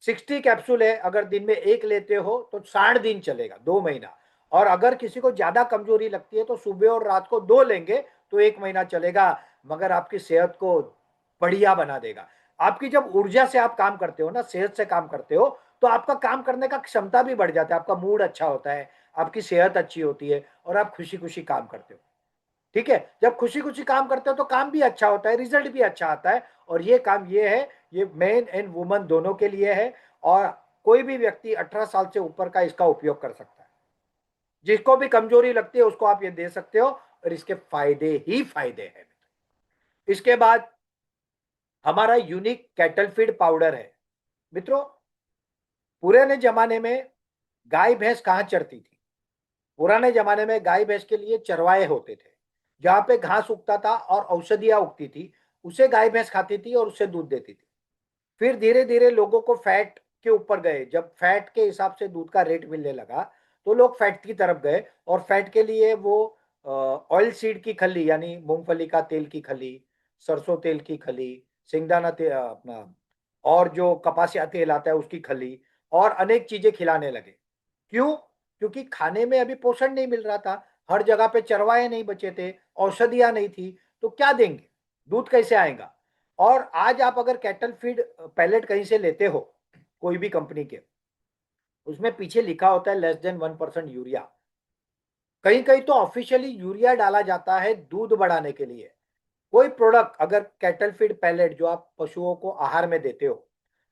Speaker 1: 60 कैप्सूल है, अगर दिन में एक लेते हो तो 60 दिन चलेगा, 2 महीना। और अगर किसी को ज्यादा कमजोरी लगती है तो सुबह और रात को 2 लेंगे तो 1 महीना चलेगा, मगर आपकी सेहत को बढ़िया बना देगा। आपकी जब ऊर्जा से आप काम करते हो ना, सेहत से काम करते हो, तो आपका काम करने का क्षमता भी बढ़ जाता है, आपका मूड अच्छा होता है, आपकी सेहत अच्छी होती है और आप खुशी खुशी काम करते हो। ठीक है, जब खुशी खुशी काम करते हो तो काम भी अच्छा होता है, रिजल्ट भी अच्छा आता है। और ये काम ये है, ये मेन एंड वुमन दोनों के लिए है। और कोई भी व्यक्ति 18 साल से ऊपर का इसका उपयोग कर सकता है। जिसको भी कमजोरी लगती है उसको आप ये दे सकते हो और इसके फायदे ही फायदे हैं। इसके बाद हमारा यूनिक कैटल फीड पाउडर है। मित्रों, पुराने जमाने में गाय भैंस कहां चरती थी? पुराने जमाने में गाय भैंस के लिए चरवाए होते थे, जहां पे घास उगता था और औषधियां उगती थी, उसे गाय भैंस खाती थी और उससे दूध देती थी। फिर धीरे धीरे लोगों को फैट के ऊपर गए, जब फैट के हिसाब से दूध का रेट मिलने लगा तो लोग फैट की तरफ गए। और फैट के लिए वो ऑयल सीड की खली, यानी मूंगफली का तेल की खली, सरसों तेल की खली, सिंगदाना तेल, अपना और जो कपासिया तेल आता है उसकी खली, और अनेक चीजें खिलाने लगे। क्यों? क्योंकि खाने में अभी पोषण नहीं मिल रहा था, हर जगह पे चरवाए नहीं बचे थे, औषधियां नहीं थी, तो क्या देंगे, दूध कैसे आएगा? और आज आप अगर कैटल फीड पैलेट कहीं से लेते हो, कोई भी कंपनी के, उसमें पीछे लिखा होता है <1% यूरिया। कहीं कहीं तो ऑफिशियली यूरिया डाला जाता है दूध बढ़ाने के लिए। कोई प्रोडक्ट अगर कैटल फीड पैलेट जो आप पशुओं को आहार में देते हो,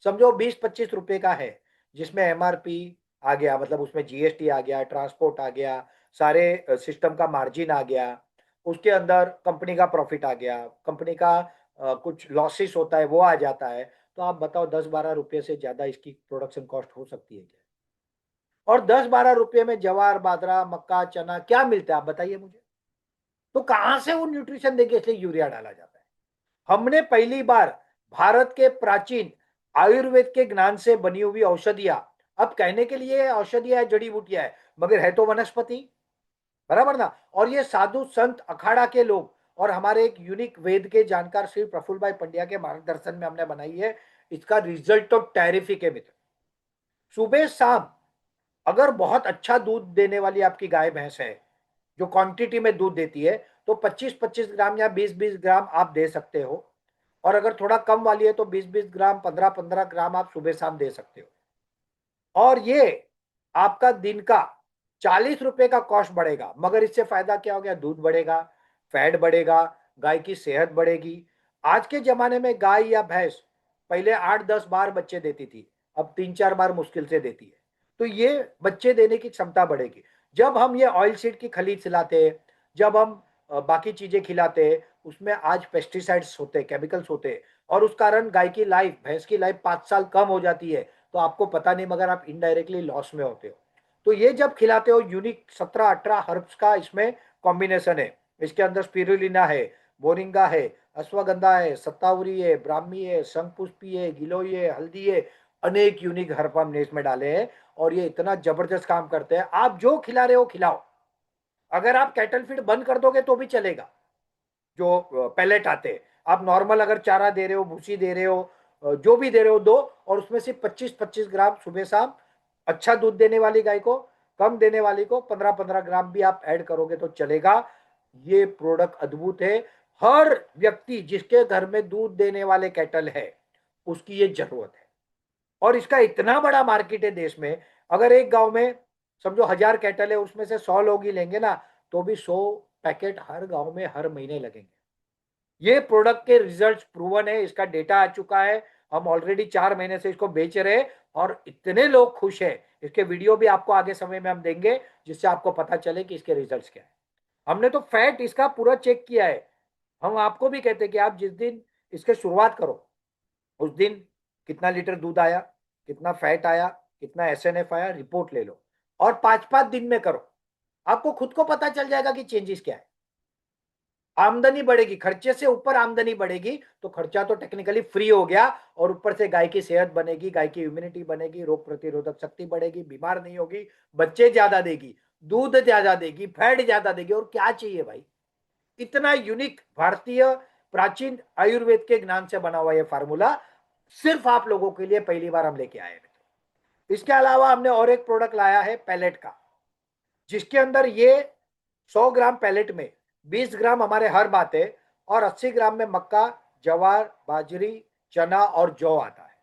Speaker 1: समझो 20-25 रुपए का है, जिसमें एमआरपी आ गया, मतलब उसमें जीएसटी आ गया, ट्रांसपोर्ट आ गया, सारे सिस्टम का मार्जिन आ गया, उसके अंदर कंपनी का प्रॉफिट आ गया, कंपनी का कुछ लॉसेस होता है वो आ जाता है। तो आप बताओ 10-12 रुपए से ज्यादा इसकी प्रोडक्शन कॉस्ट हो सकती है क्या? और 10-12 रुपए में जवार, बाजरा, मक्का, चना क्या मिलता है आप बताइए मुझे। तो कहां से वो न्यूट्रिशन देंगे, इसलिए यूरिया डाला जाता है। हमने पहली बार भारत के प्राचीन आयुर्वेद के ज्ञान से बनी हुई औषधियां, अब कहने के लिए औषधियां है, जड़ी बूटियां है, मगर है तो वनस्पति, बराबर ना। और ये साधु संत अखाड़ा के लोग और हमारे एक यूनिक वेद के जानकार श्री प्रफुल्ल भाई पंड्या के मार्गदर्शन में हमने बनाई है। इसका रिजल्ट तो टेरिफिक है मित्र। सुबह शाम अगर बहुत अच्छा दूध देने वाली आपकी गाय भैंस है, जो क्वांटिटी में दूध देती है, तो 25-25 ग्राम या 20-20 ग्राम आप दे सकते हो। और अगर थोड़ा कम वाली है तो 20-20 ग्राम, 15-15 ग्राम आप सुबह शाम दे सकते हो। और ये आपका दिन का 40 रुपए का कॉस्ट बढ़ेगा, मगर इससे फायदा क्या हो गया? दूध बढ़ेगा, फैट बढ़ेगा, गाय की सेहत बढ़ेगी। आज के जमाने में गाय या भैंस पहले 8-10 बार बच्चे देती थी, अब 3-4 बार मुश्किल से देती है। तो ये बच्चे देने की क्षमता बढ़ेगी जब हम ये ऑयल सीड की खली खिलाते हैं, जब हम बाकी चीजें खिलाते हैं। उसमें आज पेस्टिसाइड्स होते हैं, केमिकल्स होते हैं, और उस कारण गाय की लाइफ, भैंस की लाइफ 5 साल कम हो जाती है। तो आपको पता नहीं, मगर आप इनडायरेक्टली लॉस में होते हो। तो ये जब खिलाते हो, यूनिक 17-18 हर्ब्स का इसमें कॉम्बिनेशन है। इसके अंदर स्पिरुलिना है, मोरिंगा है, अश्वगंधा है, सत्तावरी है, ब्राह्मी है, शंखपुष्पी है, गिलोय है, हल्दी है, अनेक यूनिक हर्ब हमने इसमें डाले हैं। और ये इतना जबरदस्त काम करते हैं, आप जो खिला रहे हो खिलाओ। अगर आप कैटल फीड बंद कर दोगे तो भी चलेगा, जो पैलेट आते हैं। आप नॉर्मल अगर चारा दे रहे हो, भूसी दे रहे हो, जो भी दे रहे हो दो, और उसमें से 25-25 ग्राम सुबह शाम, अच्छा दूध देने वाली गाय को, कम देने वाली को 15-15 ग्राम भी आप ऐड करोगे तो चलेगा। ये प्रोडक्ट अद्भुत है। हर व्यक्ति जिसके घर में दूध देने वाले कैटल है उसकी ये जरूरत है। और इसका इतना बड़ा मार्केट है देश में। अगर एक गांव में समझो 1000 कैटल है, उसमें से 100 लोग ही लेंगे ना, तो भी 100 पैकेट हर गांव में हर महीने लगेंगे। ये प्रोडक्ट के रिजल्ट प्रूवन है, इसका डेटा आ चुका है। हम ऑलरेडी 4 महीने से इसको बेच रहे हैं और इतने लोग खुश हैं। इसके वीडियो भी आपको आगे समय में हम देंगे जिससे आपको पता चले कि इसके रिजल्ट्स क्या है। हमने तो फैट इसका पूरा चेक किया है। हम आपको भी कहते हैं कि आप जिस दिन इसके शुरुआत करो उस दिन कितना लीटर दूध आया, कितना फैट आया, कितना एसएनएफ आया, रिपोर्ट ले लो और 5-5 दिन में करो। आपको खुद को पता चल जाएगा कि चेंजेस क्या है। आमदनी बढ़ेगी, खर्चे से ऊपर आमदनी बढ़ेगी, तो खर्चा तो टेक्निकली फ्री हो गया और ऊपर से गाय की सेहत बनेगी, गाय की इम्यूनिटी बनेगी, रोग प्रतिरोधक शक्ति बढ़ेगी, बीमार नहीं होगी, बच्चे ज्यादा देगी, दूध ज्यादा देगी, फैट ज्यादा देगी। और क्या चाहिए भाई। इतना यूनिक भारतीय प्राचीन आयुर्वेद के ज्ञान से बना हुआ यह फार्मूला सिर्फ आप लोगों के लिए पहली बार हम लेके आए हैं। इसके अलावा हमने और एक प्रोडक्ट लाया है पैलेट का, जिसके अंदर ये 100 ग्राम पैलेट में 20 ग्राम हमारे हर बात है और 80 ग्राम में मक्का, जवार, बाजरी, चना और जौ आता है,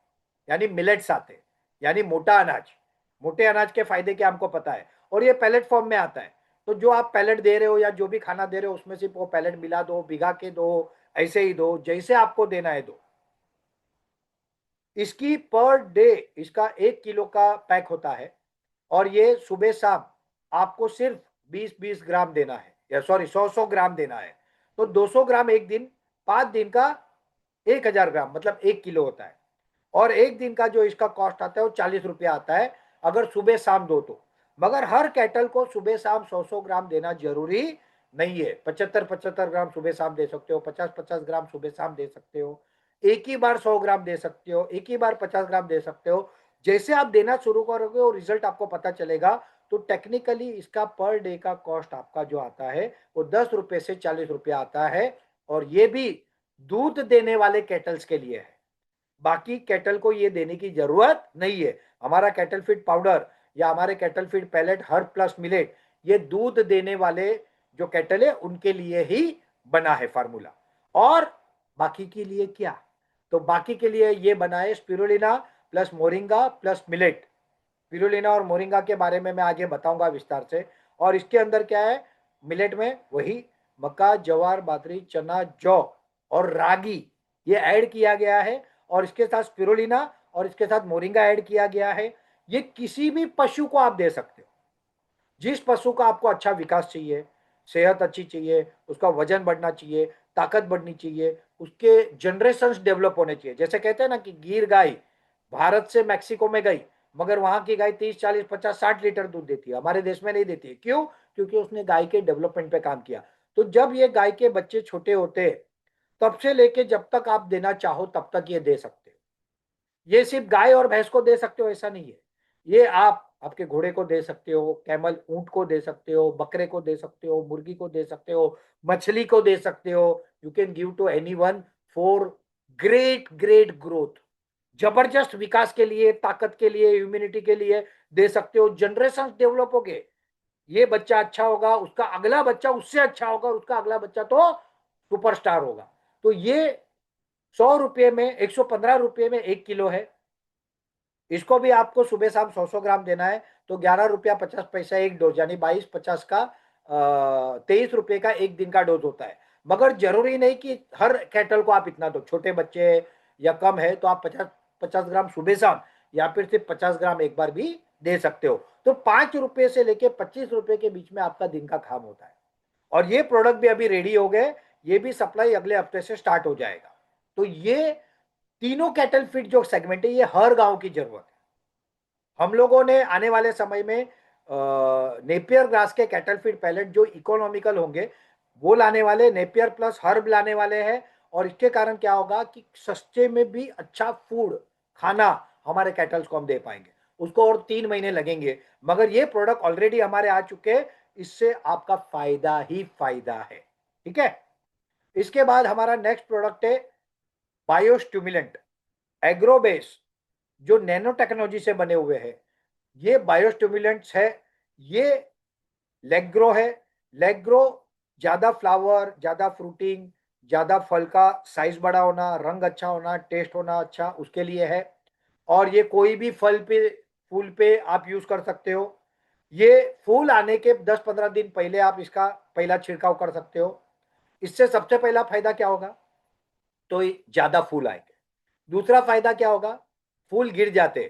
Speaker 1: यानी मिलेट्स आते हैं, यानी मोटा अनाज। मोटे अनाज के फायदे क्या हमको पता है। और ये पैलेट फॉर्म में आता है। तो जो आप पैलेट दे रहे हो या जो भी खाना दे रहे हो उसमें सिर्फ वो पैलेट मिला दो, भिगा के दो, ऐसे ही दो, जैसे आपको देना है दो। इसकी पर डे इसका 1 किलो का पैक होता है और ये सुबह शाम आपको सिर्फ 20-20 ग्राम देना है, या सॉरी 100-100 ग्राम देना है। तो 200 ग्राम एक दिन, 5 दिन का 1000 ग्राम, मतलब 1 किलो होता है। और एक दिन का जो इसका कॉस्ट आता है वो 40 रुपया आता है अगर सुबह शाम दो तो। मगर हर कैटल को सुबह शाम 100-100 ग्राम देना जरूरी नहीं है। 75-75 ग्राम सुबह शाम दे सकते हो, 50-50 ग्राम सुबह शाम दे सकते हो, एक ही बार 100 ग्राम दे सकते हो, एक ही बार 50 ग्राम दे सकते हो। जैसे आप देना शुरू करोगे और रिजल्ट आपको पता चलेगा। तो टेक्निकली इसका पर डे का कॉस्ट आपका जो आता है वो 10 रुपए से 40 रुपया आता है। और ये भी दूध देने वाले कैटल्स के लिए है, बाकी कैटल को ये देने की जरूरत नहीं है। हमारा कैटल फीड पाउडर या हमारे कैटल फीड पैलेट हर प्लस मिलेट ये दूध देने वाले जो कैटल है उनके लिए ही बना है फार्मूला। और बाकी के लिए क्या, तो बाकी के लिए ये बना है spirulina plus moringa plus millet. Spirulina और मोरिंगा के बारे में मैं आगे बताऊंगा विस्तार से। और इसके अंदर क्या है, मिलेट में वही मक्का, जवार, बाजरी, चना, जौ और रागी ये ऐड किया गया है। और इसके साथ स्पिरुलिना और इसके साथ मोरिंगा ऐड किया गया है। ये किसी भी पशु को आप दे सकते हो। जिस पशु का आपको अच्छा विकास चाहिए, सेहत अच्छी चाहिए, उसका वजन बढ़ना चाहिए, ताकत बढ़नी चाहिए, उसके जनरेशन डेवलप होने चाहिए। जैसे कहते हैं ना कि गिर गाय भारत से मैक्सिको में गई, मगर वहां की गाय 30-40-50-60 लीटर दूध देती है, हमारे देश में नहीं देती है। क्यों? क्योंकि उसने गाय के डेवलपमेंट पे काम किया। तो जब ये गाय के बच्चे छोटे होते तब से लेके जब तक आप देना चाहो तब तक ये दे सकते हो। ये सिर्फ गाय और भैंस को दे सकते हो ऐसा नहीं है। ये आप आपके घोड़े को दे सकते हो, कैमल ऊंट को दे सकते हो, बकरे को दे सकते हो, मुर्गी को दे सकते हो, मछली को दे सकते हो। You can give to anyone for great great growth, जबरदस्त विकास के लिए, ताकत के लिए, इम्यूनिटी के लिए दे सकते हो। जनरेशन डेवलप हो गए, ये बच्चा अच्छा होगा, उसका अगला बच्चा उससे अच्छा होगा, उसका अगला बच्चा तो सुपरस्टार होगा। तो ये 100 रुपये में, 115 रुपये में 1 किलो है। इसको भी आपको सुबह शाम 100-100 ग्राम देना है। तो 11 रुपया 50 पैसा एक डोज, यानी 22-50 का 23 रुपये का एक दिन का डोज होता है। मगर जरूरी नहीं कि हर कैटल को आप इतना दो। छोटे बच्चे या कम है तो आप 50-50 ग्राम सुबह शाम या फिर सिर्फ 50 ग्राम एक बार भी दे सकते हो। तो 5 रुपये से लेके 25 रुपये के बीच में आपका दिन का काम होता है। और ये प्रोडक्ट भी अभी रेडी हो गए, ये भी सप्लाई अगले हफ्ते से स्टार्ट हो जाएगा। तो ये तीनों कैटल फीड जो सेगमेंट है ये हर गांव की जरूरत है। हम लोगों ने आने वाले समय में नेपियर ग्रास के कैटल फीड पैलेट जो इकोनॉमिकल होंगे वो लाने वाले, नेपियर प्लस हर्ब लाने वाले हैं। और इसके कारण क्या होगा कि सस्ते में भी अच्छा फूड खाना हमारे कैटल्स को हम दे पाएंगे। उसको और 3 महीने लगेंगे, मगर ये प्रोडक्ट ऑलरेडी हमारे आ चुके हैं। इससे आपका फायदा ही फायदा है। ठीक है। इसके बाद हमारा नेक्स्ट प्रोडक्ट है बायोस्टिमुलेंट एग्रोबेस, जो नैनो टेक्नोलॉजी से बने हुए हैं। ये बायोस्टिमुलेंट्स है। ये लेग्रो है। लेग्रो ज्यादा फ्लावर, ज्यादा फ्रूटिंग, ज्यादा फल का साइज बड़ा होना, रंग अच्छा होना, टेस्ट होना अच्छा, उसके लिए है। और ये कोई भी फल पे, फूल पे आप यूज कर सकते हो। ये फूल आने के 10-15 दिन पहले आप इसका पहला छिड़काव कर सकते हो। इससे सबसे पहला फायदा क्या होगा, तो ज्यादा फूल आएंगे। दूसरा फायदा क्या होगा, फूल गिर जाते,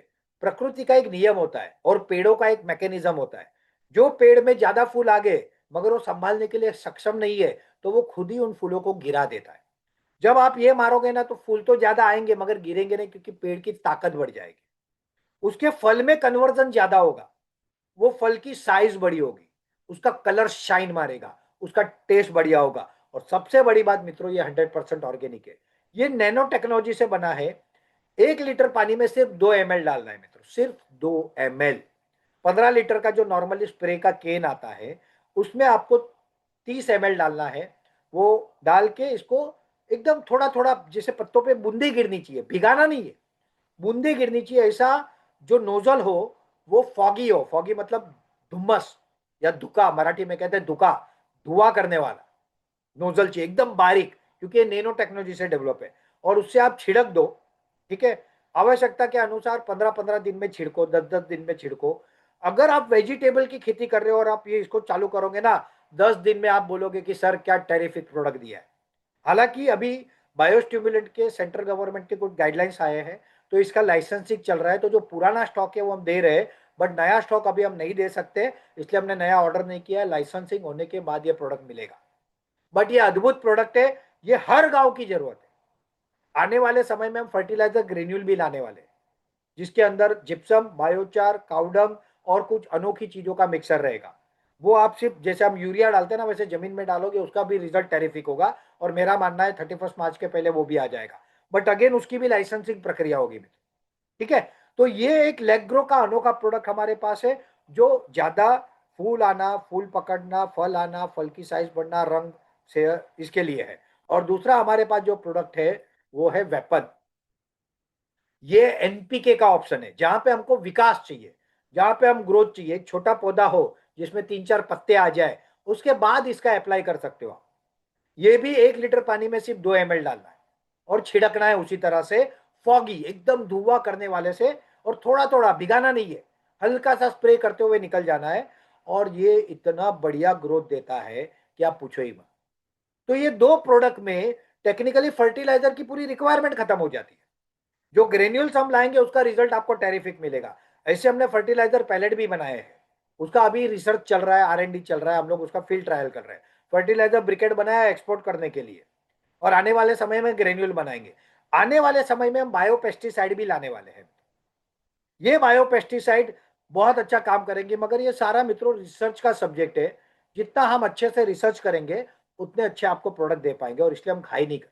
Speaker 1: प्रकृति का एक नियम होता है और पेड़ों का एक मैकेनिज्म होता है। जो पेड़ में ज्यादा फूल आ गए मगर वो संभालने के लिए सक्षम नहीं है, तो वो खुद ही उन फूलों को गिरा देता है। जब आप ये मारोगे ना, तो फूल तो ज्यादा आएंगे मगर गिरेंगे नहीं, क्योंकि पेड़ की ताकत बढ़ जाएगी। उसके फल में कन्वर्जन ज्यादा होगा, वो फल की साइज बड़ी होगी, उसका कलर शाइन मारेगा, उसका टेस्ट बढ़िया होगा। और सबसे बड़ी बात मित्रों, ये 100% ऑर्गेनिक है। ये नैनो टेक्नोलॉजी से बना है। 1 लीटर पानी में सिर्फ 2 ml डालना है मित्रों, सिर्फ 2 ml। 15 लीटर का जो नॉर्मली स्प्रे का केन आता है, उसमें आपको 30 ml डालना है। वो डाल के इसको एकदम थोड़ा थोड़ा, जैसे पत्तों पे बूंदे गिरनी चाहिए, भिगाना नहीं है, बूंदे गिरनी चाहिए ऐसा। जो नोजल हो वो फॉगी हो, फॉगी मतलब धुम्मस या धुका, मराठी में कहते हैं धुका, धुआं करने वाला नोजल चाहिए, एकदम बारीक, क्योंकि ये नैनो टेक्नोलॉजी से डेवलप है। और उससे आप छिड़क दो, ठीक है। आवश्यकता के अनुसार 15-15 दिन में छिड़को, 10-10 दिन में छिड़को। अगर आप वेजिटेबल की खेती कर रहे हो और आप ये इसको चालू करोगे ना, 10 दिन में आप बोलोगे कि सर क्या टेरिफिक प्रोडक्ट दिया है। हालांकि अभी बायोस्टिमुलेंट के सेंट्रल गवर्नमेंट के कुछ गाइडलाइंस आए हैं, तो इसका लाइसेंसिंग चल रहा है। तो जो पुराना स्टॉक है वो हम दे रहे हैं, बट नया स्टॉक अभी हम नहीं दे सकते, इसलिए हमने नया ऑर्डर नहीं किया है। लाइसेंसिंग होने के बाद ये प्रोडक्ट मिलेगा। बट ये अद्भुत प्रोडक्ट है, ये हर गांव की जरूरत है। आने वाले समय में हम फर्टिलाइजर ग्रेन्यूल भी लाने वाले हैं, जिसके अंदर जिप्सम, बायोचार, काउडंग और कुछ अनोखी चीजों का मिक्सर रहेगा। वो आप सिर्फ जैसे हम यूरिया डालते हैं ना, वैसे जमीन में डालोगे, उसका भी रिजल्ट टेरिफिक होगा। और मेरा मानना है 31 मार्च के पहले वो भी आ जाएगा। बट अगेन उसकी भी लाइसेंसिंग प्रक्रिया होगी, ठीक है। तो ये एक लेग्रो का अनोखा प्रोडक्ट हमारे पास है, जो ज्यादा फूल आना, फूल पकड़ना, फल आना, फल की साइज बढ़ना, रंग से, इसके लिए है। और दूसरा हमारे पास जो प्रोडक्ट है वो है वेपन। ये एनपीके का ऑप्शन है, जहां पे हमको विकास चाहिए, जहां पे हम ग्रोथ चाहिए, एक छोटा पौधा हो जिसमें 3-4 पत्ते आ जाए, उसके बाद इसका अप्लाई कर सकते हो आप। ये भी 1 लीटर पानी में सिर्फ 2 ml डालना है और छिड़कना है उसी तरह से, फॉगी एकदम धुआं करने वाले से। और थोड़ा थोड़ा भिगाना नहीं है, हल्का सा स्प्रे करते हुए निकल जाना है। और ये इतना बढ़िया ग्रोथ देता है कि आप पूछो ही मत। तो ये दो प्रोडक्ट में टेक्निकली फर्टिलाइजर की पूरी रिक्वायरमेंट खत्म हो जाती है। जो ग्रेन्यूल्स हम लाएंगे उसका रिजल्ट आपको टेरिफिक मिलेगा। ऐसे हमने फर्टिलाइजर पैलेट भी बनाए हैं, उसका अभी रिसर्च चल रहा है, R&D चल रहा है, हम लोग उसका फील्ड ट्रायल कर रहे हैं। फर्टिलाइजर ब्रिकेट बनाया है एक्सपोर्ट करने के लिए, और आने वाले समय में ग्रेन्यूल बनाएंगे। आने वाले समय में हम बायो पेस्टिसाइड भी लाने वाले हैं। ये बायो पेस्टिसाइड बहुत अच्छा काम करेंगे, मगर ये सारा मित्रों रिसर्च का सब्जेक्ट है। जितना हम अच्छे से रिसर्च करेंगे उतने अच्छे आपको प्रोडक्ट दे पाएंगे, और इसलिए हम खाई नहीं करते।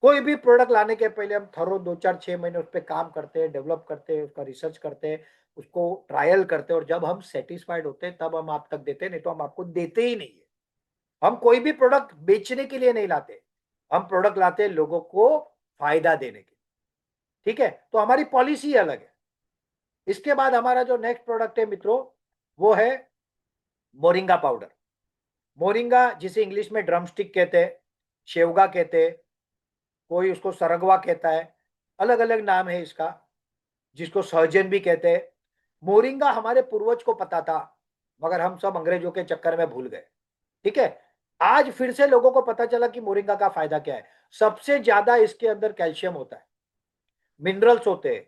Speaker 1: कोई भी प्रोडक्ट लाने के पहले हम थरो 2-4-6 महीने उस पर काम करते हैं, डेवलप करते हैं, उसका रिसर्च करते हैं, उसको ट्रायल करते हैं, और जब हम सेटिस्फाइड होते हैं तब हम आप तक देते हैं, नहीं तो हम आपको देते ही नहीं है। हम कोई भी प्रोडक्ट बेचने के लिए नहीं लाते, हम प्रोडक्ट लाते हैं लोगों को फायदा देने के लिए, ठीक है। तो हमारी पॉलिसी अलग है। इसके बाद हमारा जो नेक्स्ट प्रोडक्ट है मित्रों, वो है मोरिंगा पाउडर। मोरिंगा जिसे इंग्लिश में ड्रमस्टिक कहते हैं, शेवगा कहते हैं, कोई उसको सरगवा कहता है, अलग अलग नाम है इसका, जिसको सहजन भी कहते हैं। मोरिंगा हमारे पूर्वज को पता था, मगर हम सब अंग्रेजों के चक्कर में भूल गए, ठीक है। आज फिर से लोगों को पता चला कि मोरिंगा का फायदा क्या है। सबसे ज्यादा इसके अंदर कैल्शियम होता है, मिनरल्स होते हैं,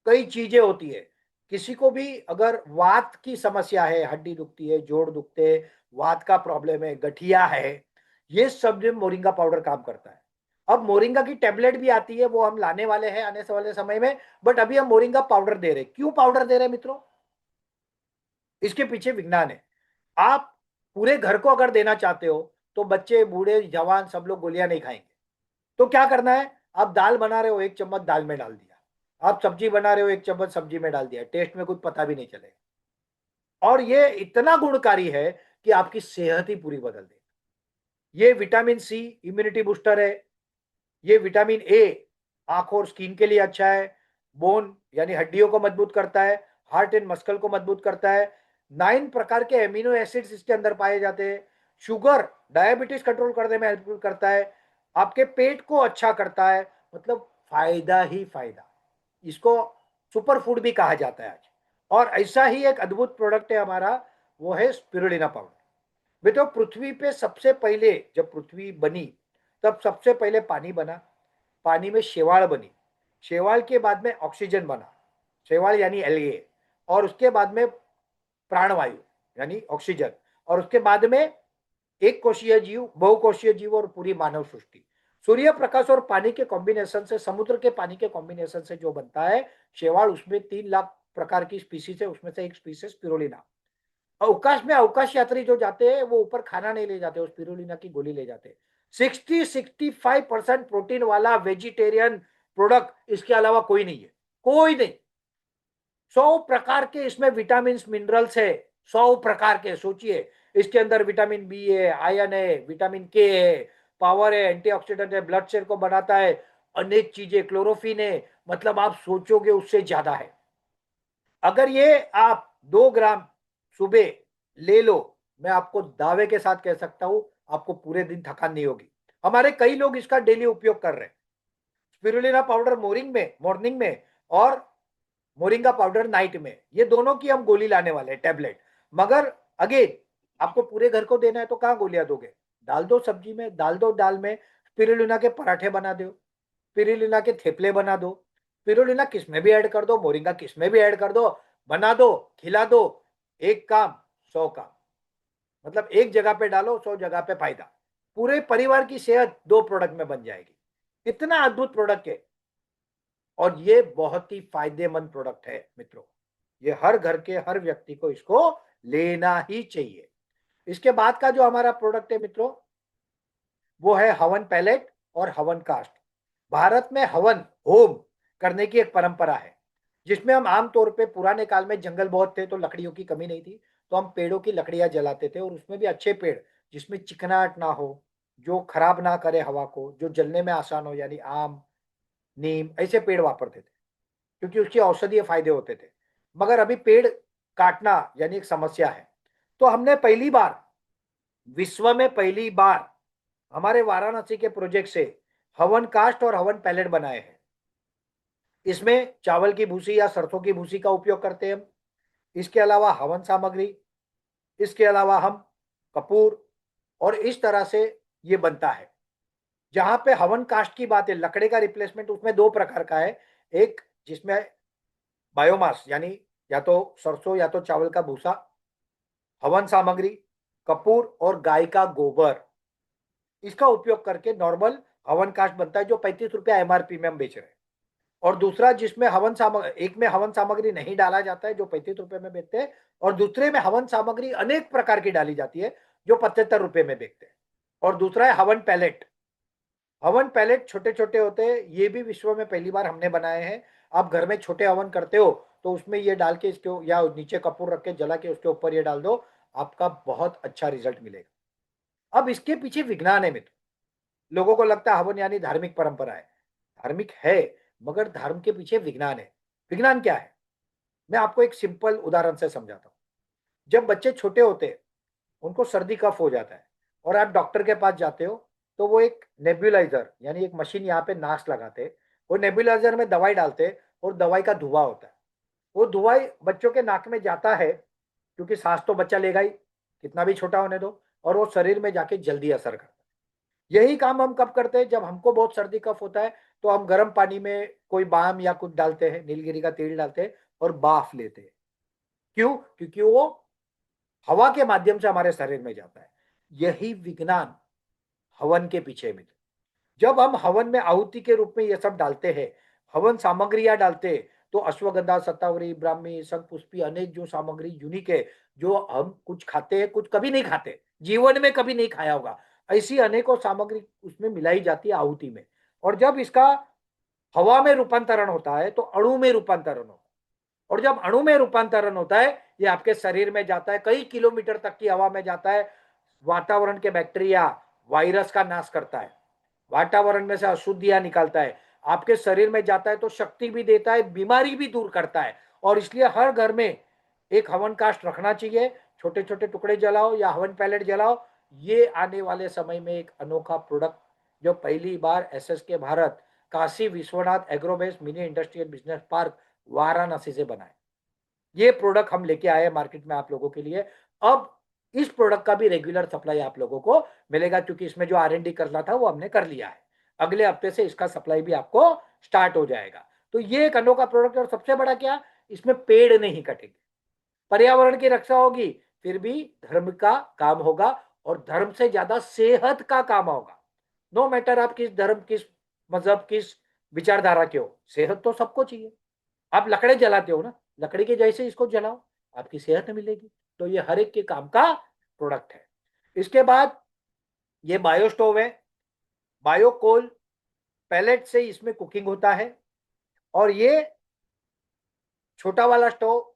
Speaker 1: कई चीजें होती है। किसी को भी अगर वात की समस्या है, हड्डी दुखती है, जोड़ दुखते हैं, वात का प्रॉब्लम है, गठिया है, ये सब में मोरिंगा पाउडर काम करता है। अब मोरिंगा की टेबलेट भी आती है, वो हम लाने वाले हैं आने से वाले समय में। बट अभी हम मोरिंगा पाउडर दे रहे हैं। क्यों पाउडर दे रहे हैं मित्रों, इसके पीछे विज्ञान है। आप पूरे घर को अगर देना चाहते हो, तो बच्चे, बूढ़े, जवान सब लोग गोलियां नहीं खाएंगे। तो क्या करना है, आप दाल बना रहे हो, 1 चम्मच दाल में डाल दिया। आप सब्जी बना रहे हो, 1 चम्मच सब्जी में डाल दिया, टेस्ट में कुछ पता भी नहीं चलेगा। और ये इतना गुणकारी है कि आपकी सेहत ही पूरी बदल देगा। ये विटामिन सी इम्यूनिटी बूस्टर है। ये विटामिन ए आंखों और स्किन के लिए अच्छा है। बोन यानी हड्डियों को मजबूत करता है, हार्ट एंड मस्कल को मजबूत करता है। 9 प्रकार के एमिनो एसिड्स इसके अंदर पाए जाते हैं। शुगर, डायबिटीज कंट्रोल करने में हेल्प करता है। आपके पेट को अच्छा करता है, मतलब फायदा ही फायदा। इसको सुपर फूड भी कहा जाता है आज। और ऐसा ही एक अद्भुत प्रोडक्ट है हमारा, वो है स्पिरुलिना पाउडर। बेटो, पृथ्वी पे सबसे पहले जब पृथ्वी बनी तब सबसे पहले पानी बना, पानी में शेवाल बनी, शेवाल के बाद में ऑक्सीजन बना, शेवाल यानी एलए, और उसके बाद में प्राणवायु यानी ऑक्सीजन, और उसके बाद में एक कोशीय जीव, बहुकोशीय जीव और पूरी मानव सृष्टि। सूर्य प्रकाश और पानी के कॉम्बिनेशन से, समुद्र के पानी के कॉम्बिनेशन से जो बनता है शेवाल, उसमें 3 लाख प्रकार की स्पीसीज है, उसमें से एक स्पीसीज स्पिरुलिना। अवकाश में अवकाश यात्री जो जाते हैं वो ऊपर खाना नहीं ले जाते, वो स्पिरुलिना की गोली ले जाते हैं। 60-65% प्रोटीन वाला वेजिटेरियन प्रोडक्ट इसके अलावा कोई नहीं है, कोई नहीं। 100 प्रकार के इसमें विटामिन मिनरल्स है, 100 प्रकार के। सोचिए, इसके अंदर विटामिन बी है, आयरन है, विटामिन के है, पावर है, एंटीऑक्सीडेंट है, ब्लड सेल को बनाता है, अनेक चीजें, क्लोरोफिन है, मतलब आप सोचोगे उससे ज्यादा है। अगर ये आप 2 ग्राम सुबह ले लो, मैं आपको दावे के साथ कह सकता हूं, आपको पूरे दिन थकान नहीं होगी। हमारे कई लोग इसका डेली उपयोग कर रहे हैं। स्पिरुलिना पाउडर मॉर्निंग में और मोरिंगा पाउडर नाइट में, ये दोनों की हम गोली लाने वाले हैं, टैबलेट। मगर अगेन, आपको पूरे घर को देना है तो कहां गोलियां दोगे? डाल दो सब्जी में, डाल दो दाल में, स्पिरुलिना के पराठे बना दो, स्पिरुलिना के थेपले बना दो, स्पिरुलिना किसमें भी ऐड कर दो, मोरिंगा किसमें भी ऐड कर दो, बना दो, खिला दो। एक काम 100 काम, मतलब एक जगह पे डालो, 100 जगह पे फायदा। पूरे परिवार की सेहत 2 प्रोडक्ट में बन जाएगी। इतना अद्भुत प्रोडक्ट है, और ये बहुत ही फायदेमंद प्रोडक्ट है मित्रों। ये हर घर के हर व्यक्ति को इसको लेना ही चाहिए। इसके बाद का जो हमारा प्रोडक्ट है मित्रों, वो है हवन पैलेट और हवन कास्ट। भारत में हवन होम करने की एक परंपरा है, जिसमें हम आमतौर पे, पुराने काल में जंगल बहुत थे तो लकड़ियों की कमी नहीं थी, तो हम पेड़ों की लकड़ियां जलाते थे, और उसमें भी अच्छे पेड़ जिसमें चिकनाहट ना हो, जो खराब ना करे हवा को, जो जलने में आसान हो, यानी आम, नीम, ऐसे पेड़ वापरते थे, क्योंकि उसके औषधीय फायदे होते थे। मगर अभी पेड़ काटना यानी एक समस्या है। तो हमने पहली बार, विश्व में पहली बार, हमारे वाराणसी के प्रोजेक्ट से हवन कास्ट और हवन पैलेट बनाए हैं। इसमें चावल की भूसी या सरसों की भूसी का उपयोग करते हैं हम। इसके अलावा हवन सामग्री, इसके अलावा हम कपूर, और इस तरह से ये बनता है। जहां पे हवन कास्ट की बात है, लकड़े का रिप्लेसमेंट उसमें 2 प्रकार का है। एक जिसमें बायोमास यानी या तो सरसों या तो चावल का भूसा, हवन सामग्री, कपूर और गाय का गोबर, इसका उपयोग करके नॉर्मल हवन कास्ट बनता है, जो 35 रुपया एमआरपी में हम बेच रहे हैं। और दूसरा जिसमें हवन सामग्री, एक में हवन सामग्री नहीं डाला जाता है, जो 35 रुपए में बेचते हैं, और दूसरे में हवन सामग्री अनेक प्रकार की डाली जाती है, जो 75 रुपए में बेचते हैं। और दूसरा है हवन पैलेट। हवन पैलेट छोटे छोटे होते हैं, ये भी विश्व में पहली बार हमने बनाए हैं। आप घर में छोटे हवन करते हो तो उसमें ये डाल के, इसके या नीचे कपूर रख के जला के उसके ऊपर ये डाल दो, आपका बहुत अच्छा रिजल्ट मिलेगा। अब इसके पीछे विज्ञान है मित्र। लोगों को लगता है हवन यानी धार्मिक परंपरा है। धार्मिक है, मगर धर्म के पीछे विज्ञान है। विज्ञान क्या है, मैं आपको एक सिंपल उदाहरण से समझाता हूँ। जब बच्चे छोटे होते हैं, उनको सर्दी कफ हो जाता है, और आप डॉक्टर के पास जाते हो, तो वो एक नेब्यूलाइजर यानी एक मशीन यहाँ पे नाक लगाते हैं, वो नेब्यूलाइजर में दवाई डालते हैं, और दवाई का धुआं होता है। वो धुआं बच्चों के नाक में जाता है, क्योंकि सांस तो बच्चा लेगा ही, कितना भी छोटा होने दो, और वो शरीर में जाके जल्दी असर करता है। यही काम हम कब करते हैं? जब हमको बहुत सर्दी कफ होता है, तो हम गर्म पानी में कोई बाम या कुछ डालते हैं, नीलगिरी का तेल डालते हैं, और बाफ लेते हैं। क्यों? क्योंकि वो हवा के माध्यम से हमारे शरीर में जाता है। यही विज्ञान हवन के पीछे में। जब हम हवन में आहुति के रूप में ये सब डालते हैं, हवन सामग्रियां डालते हैं, तो अश्वगंधा, शतावरी, ब्राह्मी, शंखपुष्पी, अनेक जो सामग्री यूनिक है, जो हम कुछ खाते हैं, कुछ कभी नहीं खाते, जीवन में कभी नहीं खाया होगा, ऐसी अनेकों सामग्री उसमें मिलाई जाती है आहुति में। और जब इसका हवा में रूपांतरण होता है तो अणु में रूपांतरण होता है, और जब अणु में रूपांतरण होता है, ये आपके शरीर में जाता है, कई किलोमीटर तक की हवा में जाता है, वातावरण के बैक्टीरिया, वायरस का नाश करता है, वातावरण में से अशुद्धियां निकालता है, आपके शरीर में जाता है तो शक्ति भी देता है, बीमारी भी दूर करता है। और इसलिए हर घर में एक हवन कास्ट रखना चाहिए। छोटे छोटे टुकड़े जलाओ या हवन पैलेट जलाओ, ये आने वाले समय में एक अनोखा प्रोडक्ट जो पहली बार SSK Bharat Kashi Vishwanath agro based mini industrial business park Varanasi से बनाए। ये प्रोडक्ट हम लेके आए मार्केट में आप लोगों के लिए। अब इस प्रोडक्ट का भी रेगुलर सप्लाई आप लोगों को मिलेगा, क्योंकि इसमें जो R&D करना था वो हमने कर लिया है। अगले हफ्ते से इसका सप्लाई भी आपको स्टार्ट हो जाएगा। तो ये एक अनोखा प्रोडक्ट है। और सबसे बड़ा क्या, इसमें पेड़ नहीं कटेंगे, पर्यावरण की रक्षा होगी, फिर भी धर्म का काम होगा, और धर्म से ज्यादा सेहत का काम होगा। नो मैटर आप किस धर्म, किस मजहब, किस विचारधारा के हो, सेहत तो सबको चाहिए। आप लकड़े जलाते हो ना, लकड़ी के जैसे इसको जलाओ, आपकी सेहत मिलेगी। तो ये हर एक के काम का प्रोडक्ट है। इसके बाद ये बायो स्टोव है, बायो कोल पैलेट से इसमें कुकिंग होता है। और ये छोटा वाला स्टोव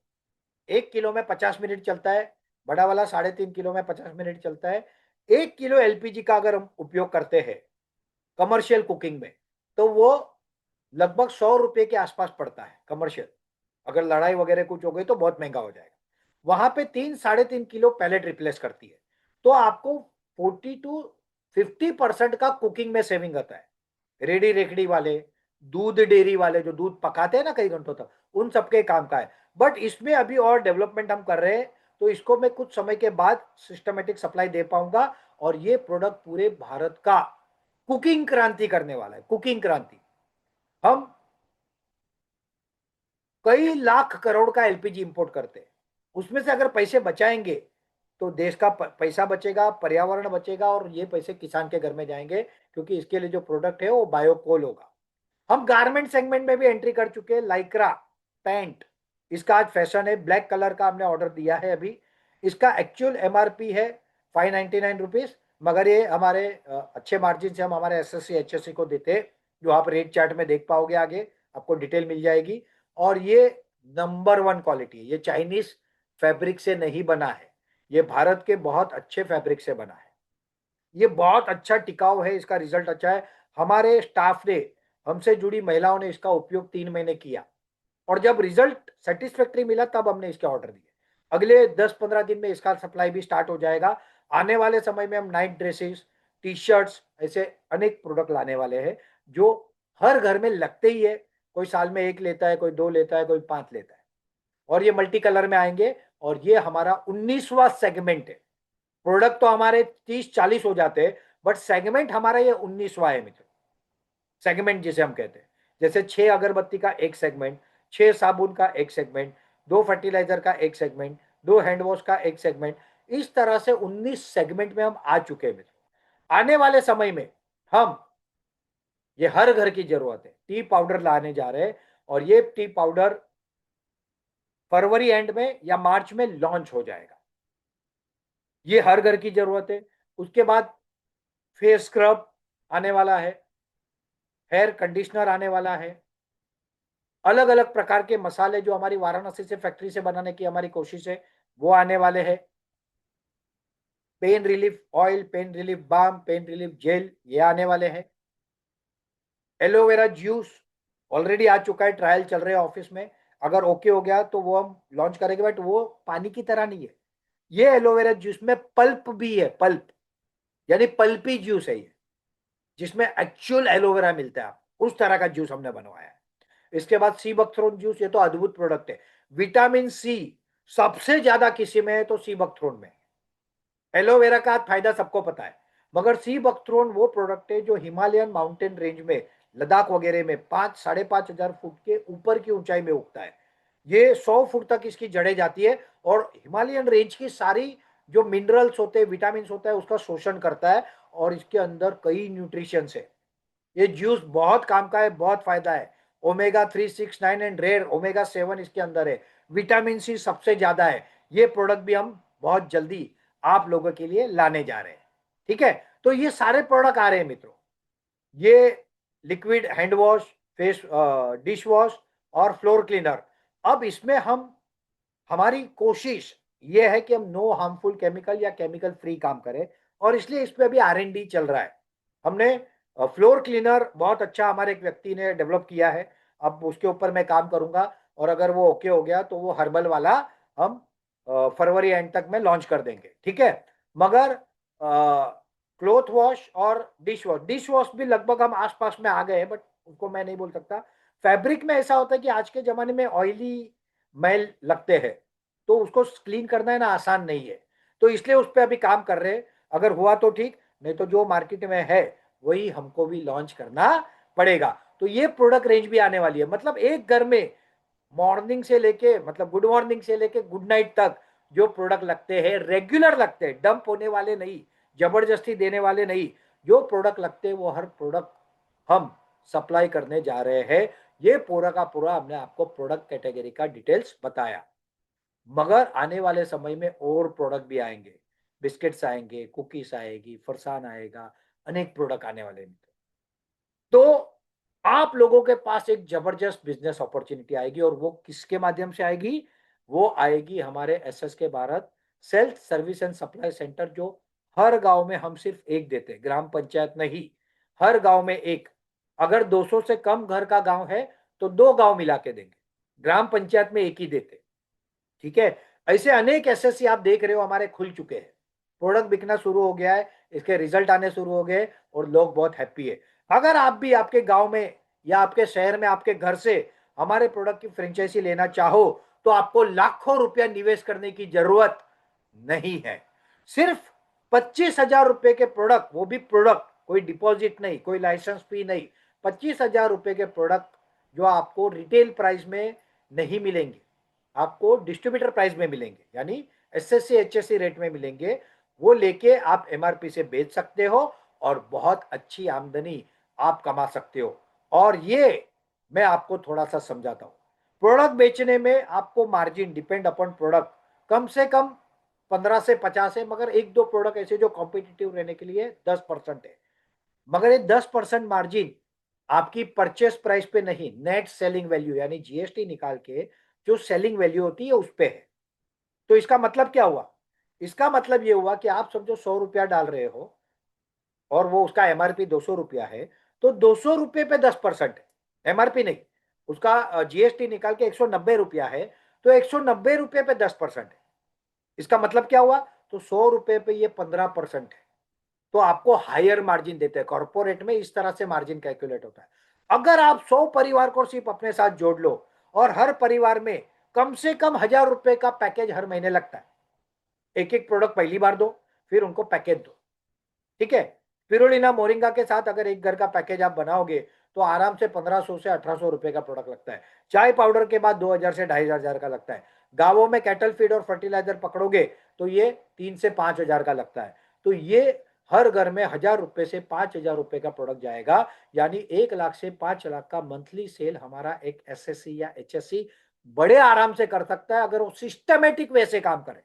Speaker 1: 1 किलो में 50 मिनट चलता है, बड़ा वाला 3.5 किलो में 50 मिनट चलता है। 1 किलो एलपीजी का अगर हम उपयोग करते हैं कमर्शियल कुकिंग में, तो वो लगभग 100 रुपए के आसपास पड़ता है कमर्शियल। अगर लड़ाई वगैरह कुछ हो गई तो बहुत महंगा हो जाएगा। वहां पे 3-3.5 किलो पैलेट रिप्लेस करती है। तो आपको 40 to 50% का कुकिंग में सेविंग आता है। रेडी रेकड़ी वाले, दूध डेयरी वाले जो दूध पकाते हैं ना कई घंटों तक, उन सबके काम का है। बट इसमें अभी और डेवलपमेंट हम कर रहे हैं, तो इसको मैं कुछ समय के बाद सिस्टमेटिक सप्लाई दे पाऊंगा। और ये प्रोडक्ट पूरे भारत का कुकिंग क्रांति करने वाला है, कुकिंग क्रांति। हम कई लाख करोड़ का एलपीजी इंपोर्ट करते हैं, उसमें से अगर पैसे बचाएंगे तो देश का पैसा बचेगा, पर्यावरण बचेगा, और ये पैसे किसान के घर में जाएंगे, क्योंकि इसके लिए जो प्रोडक्ट है वो बायोकोल होगा। हम गारमेंट सेगमेंट में भी एंट्री कर चुके हैं। लाइक्रा पैंट, इसका आज फैशन है, ब्लैक कलर का हमने ऑर्डर दिया है अभी। इसका एक्चुअल एमआरपी है 599 रुपीज, मगर ये हमारे अच्छे मार्जिन से हम हमारे एसएससी एचएससी को देते हैं, जो आप रेट चार्ट में देख पाओगे, आगे आपको डिटेल मिल जाएगी। और ये नंबर 1 क्वालिटी है, ये चाइनीज फैब्रिक से नहीं बना है, ये भारत के बहुत अच्छे फैब्रिक से बना है। ये बहुत अच्छा टिकाऊ है, इसका रिजल्ट अच्छा है। हमारे स्टाफ ने, हमसे जुड़ी महिलाओं ने इसका उपयोग 3 महीने किया, और जब रिजल्ट सेटिस्फैक्ट्री मिला तब हमने इसके ऑर्डर दिए। अगले 10-15 दिन में इसका सप्लाई भी स्टार्ट हो जाएगा। आने वाले समय में हम नाइट ड्रेसेस, टी शर्ट्स, ऐसे अनेक प्रोडक्ट लाने वाले हैं, जो हर घर में लगते ही है। कोई साल में 1 लेता है, कोई 2 लेता है, कोई 5 लेता है। और ये मल्टी कलर में आएंगे। और ये हमारा 19वां सेगमेंट है। प्रोडक्ट तो हमारे 30-40 हो जाते हैं, बट सेगमेंट हमारा ये 19वां है मित्र। सेगमेंट जिसे हम कहते हैं, जैसे 6 अगरबत्ती का एक सेगमेंट, 6 साबुन का एक सेगमेंट, 2 फर्टिलाइजर का एक सेगमेंट, 2 हैंड वॉश का एक सेगमेंट, इस तरह से 19 सेगमेंट में हम आ चुके हैं मित्र। आने वाले समय में हम, ये हर घर की जरूरत है, टी पाउडर लाने जा रहे हैं। और ये टी पाउडर फरवरी एंड में या मार्च में लॉन्च हो जाएगा। ये हर घर की जरूरत है। उसके बाद फेस स्क्रब आने वाला है, हेयर कंडीशनर आने वाला है, अलग अलग प्रकार के मसाले जो हमारी वाराणसी से फैक्ट्री से बनाने की हमारी कोशिश है वो आने वाले हैं। Pain relief oil, pain relief balm, pain relief gel, ये आने वाले हैं। एलोवेरा जूस ऑलरेडी आ चुका है, ट्रायल चल रहे हैं ऑफिस में। अगर ओके हो गया तो वो हम लॉन्च करेंगे, बट वो पानी की तरह नहीं है। ये एलोवेरा जूस में पल्प भी है, पल्प यानी पल्पी जूस है ये, जिसमें एक्चुअल एलोवेरा मिलता है। उस तरह का जूस हमने बनवाया है। इसके बाद सी बकथ्रोन जूस, ये तो अद्भुत प्रोडक्ट है। विटामिन सी सबसे ज्यादा किसी में है तो सी बकथ्रोन में। एलोवेरा का फायदा सबको पता है, मगर सी बकथ्रोन वो प्रोडक्ट है जो हिमालयन माउंटेन रेंज में, लद्दाख वगैरह में 5-5.5 हजार फुट के ऊपर की ऊंचाई में उगता है। ये 100 फुट तक इसकी जड़ें जाती है, और हिमालयन रेंज की सारी जो मिनरल्स होते हैं, विटामिन होता है, उसका शोषण करता है। और इसके अंदर कई न्यूट्रिशन है। ये जूस बहुत काम का है, बहुत फायदा है। ओमेगा 3, 6, 9 एंड रेयर ओमेगा 7 इसके अंदर है। विटामिन सी सबसे ज्यादा है। ये प्रोडक्ट भी हम बहुत जल्दी आप लोगों के लिए लाने जा रहे हैं। ठीक है, तो ये सारे प्रोडक्ट आ रहे हैं मित्रों। ये liquid hand wash, face dish wash और फ्लोर क्लीनर। अब इसमें हम, हमारी कोशिश ये है कि हम नो हार्मफुल केमिकल या केमिकल फ्री काम करें, और इसलिए इस पे अभी R&D चल रहा है। हमने फ्लोर क्लीनर बहुत अच्छा हमारे एक व्यक्ति ने डेवलप किया है, अब उसके ऊपर मैं काम करूंगा। और अगर वो ओके हो गया तो वो हर्बल वाला हम फरवरी एंड तक में लॉन्च कर देंगे। ठीक है, मगर क्लोथ वॉश और डिश वॉश भी लगभग हम आसपास में आ गए हैं, बट उसको मैं नहीं बोल सकता। फैब्रिक में ऐसा होता है कि आज के जमाने में ऑयली मैल लगते हैं, तो उसको क्लीन करना है ना आसान नहीं है, तो इसलिए उस पर अभी काम कर रहे हैं। अगर हुआ तो ठीक, नहीं तो जो मार्केट में है वही हमको भी लॉन्च करना पड़ेगा। तो ये प्रोडक्ट रेंज भी आने वाली है, मतलब एक घर में मॉर्निंग से लेके, मतलब गुड मॉर्निंग से लेके गुड नाइट तक जो प्रोडक्ट लगते हैं, रेगुलर लगते हैं, डंप होने वाले नहीं, जबरदस्ती देने वाले नहीं, जो प्रोडक्ट लगते हैं वो हर प्रोडक्ट हम सप्लाई करने जा रहे हैं। ये पूरा का पूरा हमने आपको प्रोडक्ट कैटेगरी का डिटेल्स बताया, मगर आने वाले समय में और प्रोडक्ट भी आएंगे, बिस्किट्स आएंगे, कुकीज आएगी, फरसान आएगा, अनेक प्रोडक्ट आने वाले हैं। तो आप लोगों के पास एक जबरदस्त बिजनेस अपॉर्चुनिटी आएगी, और वो किसके माध्यम से आएगी? वो आएगी हमारे SS K Bharat self service and supply centre, जो हर गांव में हम सिर्फ एक देते हैं, ग्राम पंचायत नहीं, हर गांव में एक। अगर 200 से कम घर का गांव है तो 2 गांव मिला के देंगे, ग्राम पंचायत में एक ही देते। ठीक है, ऐसे अनेक एसएससी आप देख रहे हो हमारे खुल चुके हैं, प्रोडक्ट बिकना शुरू हो गया है, इसके रिजल्ट आने शुरू हो गए और लोग बहुत हैप्पी है। अगर आप भी आपके गांव में या आपके शहर में, आपके घर से हमारे प्रोडक्ट की फ्रेंचाइजी लेना चाहो, तो आपको लाखों रुपया निवेश करने की जरूरत नहीं है। सिर्फ 25,000 रुपए के प्रोडक्ट, वो भी प्रोडक्ट, कोई डिपॉजिट नहीं, कोई लाइसेंस फी नहीं, 25,000 रुपए के प्रोडक्ट जो आपको रिटेल प्राइस में नहीं मिलेंगे, आपको डिस्ट्रीब्यूटर प्राइस में मिलेंगे, यानी एसएससी एचएससी रेट में मिलेंगे। वो लेके आप एमआरपी से बेच सकते हो और बहुत अच्छी आमदनी आप कमा सकते हो। और ये मैं आपको थोड़ा सा समझाता हूं, प्रोडक्ट बेचने में आपको मार्जिन डिपेंड अपॉन प्रोडक्ट कम से कम 15 से 50 है, मगर एक दो प्रोडक्ट ऐसे जो कॉम्पिटिटिव रहने के लिए 10% है। मगर ये 10% मार्जिन आपकी परचेस प्राइस पे नहीं, नेट सेलिंग वैल्यू यानी जीएसटी निकाल के जो सेलिंग वैल्यू होती है उस पे है। तो इसका मतलब क्या हुआ? इसका मतलब ये हुआ कि आप समझो 100 रुपया डाल रहे हो और वो उसका एमआरपी 200 रुपया है, तो 200 रुपये पे 10% है, एमआरपी नहीं, उसका जीएसटी निकाल के 190 रुपया है, तो 190 रुपये पे 10% है। इसका मतलब क्या हुआ? तो 100 रुपये पे ये 15% है। तो आपको हायर मार्जिन देते हैं, कॉर्पोरेट में इस तरह से मार्जिन कैलकुलेट होता है। अगर आप 100 परिवार को सिर्फ अपने साथ जोड़ लो और हर परिवार में कम से कम 1,000 रुपए का पैकेज हर महीने लगता है, एक एक प्रोडक्ट पहली बार दो, फिर उनको पैकेज दो। ठीक है, पिरोलिना मोरिंगा के साथ अगर एक घर का पैकेज आप बनाओगे तो आराम से 1,500 से 1,800 रुपए का प्रोडक्ट लगता है। चाय पाउडर के बाद 2,000 से 2,500 का लगता है। गांवों में कैटल फीड और फर्टिलाइजर पकड़ोगे तो ये 3 से 5 हजार का लगता है। तो ये हर घर में 1,000 रुपए से 5,000 रुपए का प्रोडक्ट जाएगा, यानी 1 लाख से 5 लाख का मंथली सेल हमारा एक एसएससी या एचएससी बड़े आराम से कर सकता है, अगर वो सिस्टमेटिक वे से काम करे।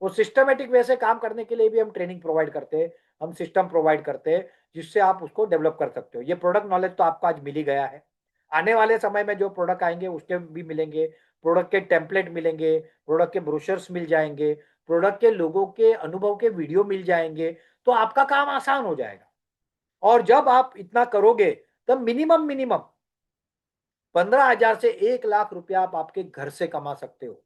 Speaker 1: वो सिस्टमेटिक वे से काम करने के लिए भी हम ट्रेनिंग प्रोवाइड करते हैं, हम सिस्टम प्रोवाइड करते हैं, जिससे आप उसको डेवलप कर सकते हो। ये प्रोडक्ट नॉलेज तो आपको आज मिल ही गया है, आने वाले समय में जो प्रोडक्ट आएंगे उसके भी मिलेंगे, प्रोडक्ट के टेम्पलेट मिलेंगे, प्रोडक्ट के ब्रोशर्स मिल जाएंगे, प्रोडक्ट के लोगों के अनुभव के वीडियो मिल जाएंगे, तो आपका काम आसान हो जाएगा। और जब आप इतना करोगे तब मिनिमम मिनिमम 15,000 से 1 लाख रुपया आप आपके घर से कमा सकते हो।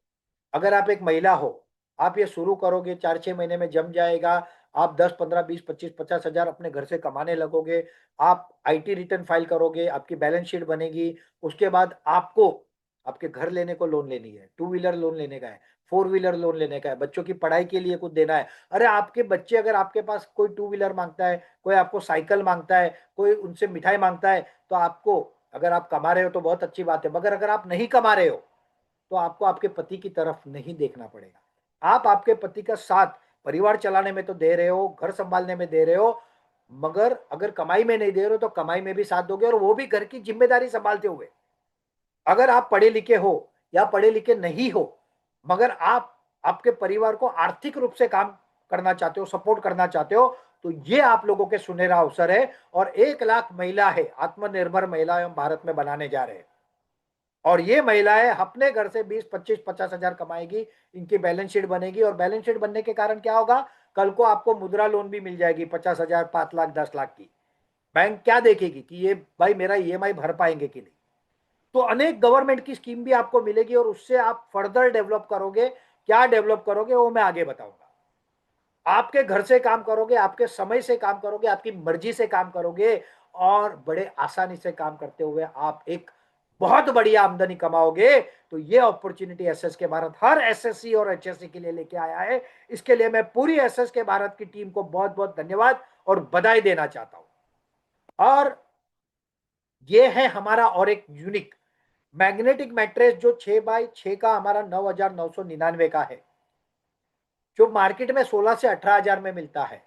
Speaker 1: अगर आप एक महिला हो, आप ये शुरू करोगे, 4-6 महीने में जम जाएगा, आप 10, 15, 20, 25, 50 हजार अपने घर से कमाने लगोगे। आप आईटी रिटर्न फाइल करोगे, आपकी बैलेंस शीट बनेगी। उसके बाद आपको आपके घर लेने को लोन लेनी है, टू व्हीलर लोन लेने का है, फोर व्हीलर लोन लेने का है, बच्चों की पढ़ाई के लिए कुछ देना है। अरे आपके बच्चे, अगर आपके पास कोई टू व्हीलर मांगता है, कोई आपको साइकिल मांगता है, कोई उनसे मिठाई मांगता है, तो आपको, अगर आप कमा रहे हो तो बहुत अच्छी बात है, मगर अगर आप नहीं कमा रहे हो तो आपको आपके पति की तरफ नहीं देखना पड़ेगा। आप आपके पति का साथ परिवार चलाने में तो दे रहे हो, घर संभालने में दे रहे हो, मगर अगर कमाई में नहीं दे रहे हो तो कमाई में भी साथ दोगे, और वो भी घर की जिम्मेदारी संभालते हुए। अगर आप पढ़े लिखे हो या पढ़े लिखे नहीं हो, मगर आप आपके परिवार को आर्थिक रूप से काम करना चाहते हो, सपोर्ट करना चाहते हो, तो ये आप लोगों के सुनहरा अवसर है। और 1 लाख महिला है, आत्मनिर्भर महिला हम भारत में बनाने जा रहे हैं। और ये महिलाएं अपने घर से 20, 25, 50 हजार कमाएगी, इनकी बैलेंस शीट बनेगी, और बैलेंस शीट बनने के कारण क्या होगा? कल को आपको मुद्रा लोन भी मिल जाएगी, 50 हजार, 5 लाख, 10 लाख की। बैंक क्या देखेगी कि ये भाई मेरा ईएमआई भर पाएंगे कि नहीं। तो अनेक गवर्नमेंट की स्कीम भी आपको मिलेगी, और उससे आप फर्दर डेवलप करोगे। क्या डेवलप करोगे वो मैं आगे बताऊंगा। आपके घर से काम करोगे, आपके समय से काम करोगे, आपकी मर्जी से काम करोगे और बड़े आसानी से काम करते हुए आप एक बहुत बढ़िया आमदनी कमाओगे। तो ये अपॉर्चुनिटी एसएस के भारत हर एसएससी और एचएससी के लिए लेके आया है। इसके लिए मैं पूरी एसएस के भारत की टीम को बहुत बहुत धन्यवाद और बधाई देना चाहता हूं। और ये है हमारा और एक यूनिक मैग्नेटिक मैट्रेस जो 6x6 का हमारा 9,999 का है, जो मार्केट में 16 से 18,000 में मिलता है।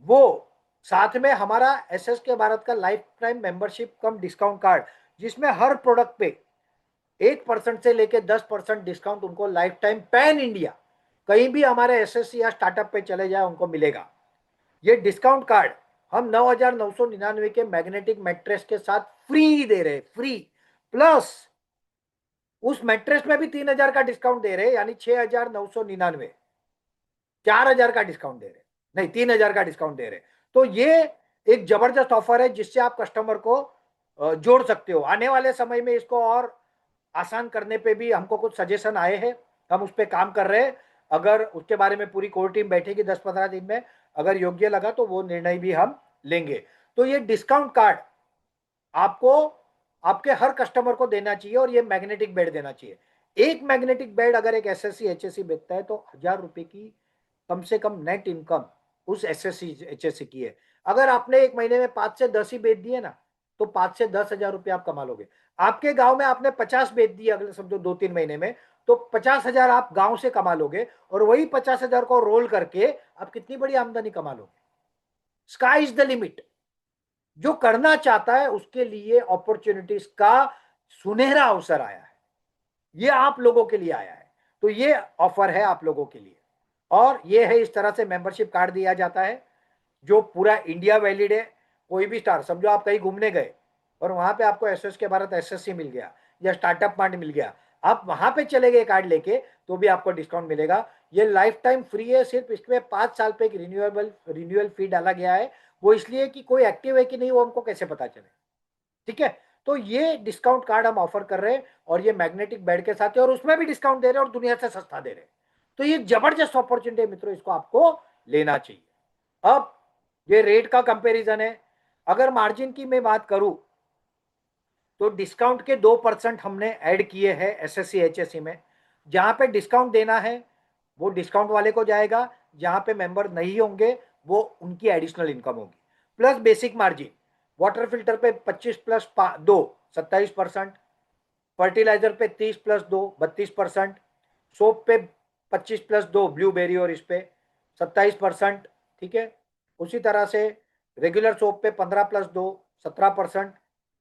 Speaker 1: वो साथ में हमारा एसएस के भारत का लाइफ टाइम मेंबरशिप कम डिस्काउंट कार्ड, जिसमें हर प्रोडक्ट पे 1% से लेके 10% डिस्काउंट उनको लाइफ टाइम पैन इंडिया कहीं भी हमारे एसएससी या स्टार्टअप पे चले जाए उनको मिलेगा। ये डिस्काउंट कार्ड हम 9,999 के मैग्नेटिक मैट्रेस के साथ फ्री दे रहे, फ्री प्लस उस मैट्रेस में भी 3,000 का डिस्काउंट दे रहे, यानी 6,999, 4,000 का डिस्काउंट दे रहे, नहीं 3,000 का डिस्काउंट दे रहे। तो ये एक जबरदस्त ऑफर है जिससे आप कस्टमर को जोड़ सकते हो। आने वाले समय में इसको और आसान करने पे भी हमको कुछ सजेशन आए हैं, हम उस पर काम कर रहे हैं। अगर उसके बारे में पूरी कोर टीम बैठेगी 10-15 दिन में, अगर योग्य लगा तो वो निर्णय भी हम लेंगे। तो ये डिस्काउंट कार्ड आपको आपके हर कस्टमर को देना चाहिए और ये मैग्नेटिक बेड देना चाहिए। एक मैग्नेटिक बेड अगर एक एसएससी एचएससी बेचता है तो 1,000 रुपए की कम से कम नेट इनकम उस एसएससी एचएससी की है। अगर आपने एक महीने में 5 से 10 ही बेच दिए ना, तो 5 से 10 हजार रुपये आप कमा लोगे। आपके गांव में आपने 50 बेच दिए अगले समझो 2-3 महीने में, तो 50,000 आप गांव से कमा लोगे और वही 50,000 को रोल करके आप कितनी बड़ी आमदनी कमा लोगे। Sky is the limit. जो करना चाहता है उसके लिए अपॉर्चुनिटीज का सुनहरा अवसर आया है, ये आप लोगों के लिए आया है। तो ये ऑफर है आप लोगों के लिए। और ये है इस तरह से मेंबरशिप कार्ड दिया जाता है जो पूरा इंडिया वैलिड है। कोई भी स्टार समझो आप कहीं घूमने गए और वहां पे आपको एसएस के भारत एसएससी मिल गया या स्टार्टअप मार्ट मिल गया, आप वहां पे चले गए कार्ड लेके तो भी आपको डिस्काउंट मिलेगा। ये लाइफ टाइम फ्री है, सिर्फ इसमें 5 साल पे एक रिन्यूएबल फी डाला गया है। वो इसलिए कि कोई एक्टिव है कि नहीं वो हमको कैसे पता चले। ठीक है, तो ये डिस्काउंट कार्ड हम ऑफर कर रहे हैं और ये मैग्नेटिक बेड के साथ है और उसमें भी डिस्काउंट दे रहे हैं और दुनिया से सस्ता दे रहे हैं। तो ये जबरदस्त अपॉर्चुनिटी है मित्रों, इसको आपको लेना चाहिए। अब ये रेट का कंपैरिजन है। अगर मार्जिन की मैं बात करूं तो डिस्काउंट के 2% हमने ऐड किए हैं एसएससी एचएससी में। जहां पे डिस्काउंट देना है वो डिस्काउंट वाले को जाएगा, जहां पे मेंबर नहीं होंगे वो उनकी एडिशनल इनकम होगी। Plus basic margin water filter पे 25+2 27%, फर्टिलाइजर पे 30+2 32%, सोप पे 25+2 ब्लूबेरी और इस पे 27%। ठीक है, उसी तरह से रेगुलर सोप पे 15+2 17%,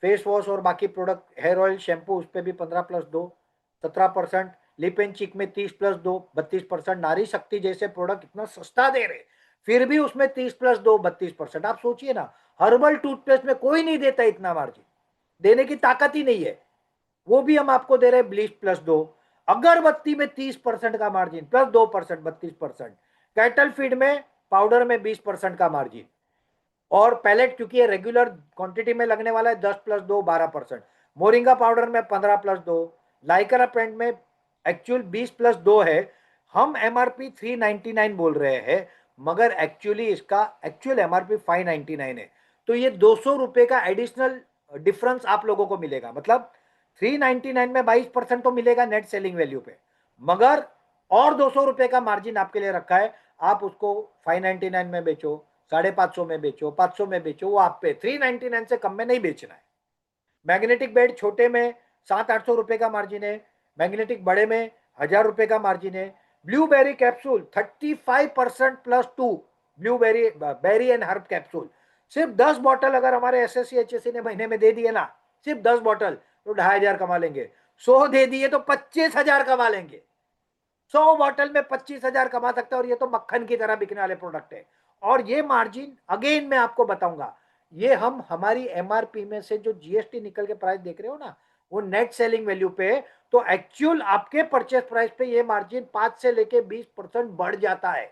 Speaker 1: फेस वॉश और बाकी प्रोडक्ट हेयर ऑयल शैम्पू उस पर भी 15+2 17%, लिप एंड चिक में 30+2 32%। नारी शक्ति जैसे प्रोडक्ट इतना सस्ता दे रहे फिर भी उसमें 30+2 32%। आप सोचिए ना, हर्बल टूथपेस्ट में कोई नहीं देता इतना मार्जिन, देने की ताकत ही नहीं है। वो भी हम आपको दे रहे हैं 20+2। अगरबत्ती में 30% का मार्जिन प्लस 2% 32%। कैटल फीड में पाउडर में 20% का मार्जिन और पैलेट क्योंकि ये रेगुलर क्वांटिटी में लगने वाला है 10+2 12%। मोरिंगा पाउडर में 15+2। लाइकरा पेंट में एक्चुअल 20+2 है। हम एमआरपी 399 बोल रहे हैं मगर एक्चुअली इसका एक्चुअल एमआरपी 599 है। तो ये 200 रुपए का एडिशनल डिफरेंस आप लोगों को मिलेगा। मतलब 399 में 22% तो मिलेगा नेट सेलिंग वैल्यू पे, मगर और 200 रुपए का मार्जिन आपके लिए रखा है। आप उसको 599 में बेचो, 550 में बेचो, 500 में बेचो, वो आप पे 399 से कम में नहीं बेचना है। मैग्नेटिक बेड छोटे में 700-800 रुपए का मार्जिन है, मैग्नेटिक बड़े में 1,000 रुपए का मार्जिन है। Blueberry capsule 35%+2 blueberry berry and herb capsule सिर्फ 10 बॉटल अगर हमारे एसएससी एचएससी ने महीने में दे दिए ना, सिर्फ 10 बॉटल तो 2,500 कमा लेंगे। 100 दे दिए तो 25,000 कमा लेंगे। 100 बॉटल में 25,000 कमा सकते हैं और ये तो मक्खन की तरह बिकने वाले प्रोडक्ट है। और ये मार्जिन अगेन मैं आपको बताऊंगा, ये हम हमारी एमआरपी में से जो जीएसटी निकल के प्राइस देख रहे हो ना वो नेट सेलिंग वैल्यू पे, तो एक्चुअल आपके परचेस प्राइस पे ये मार्जिन 5 से लेके 20% बढ़ जाता है।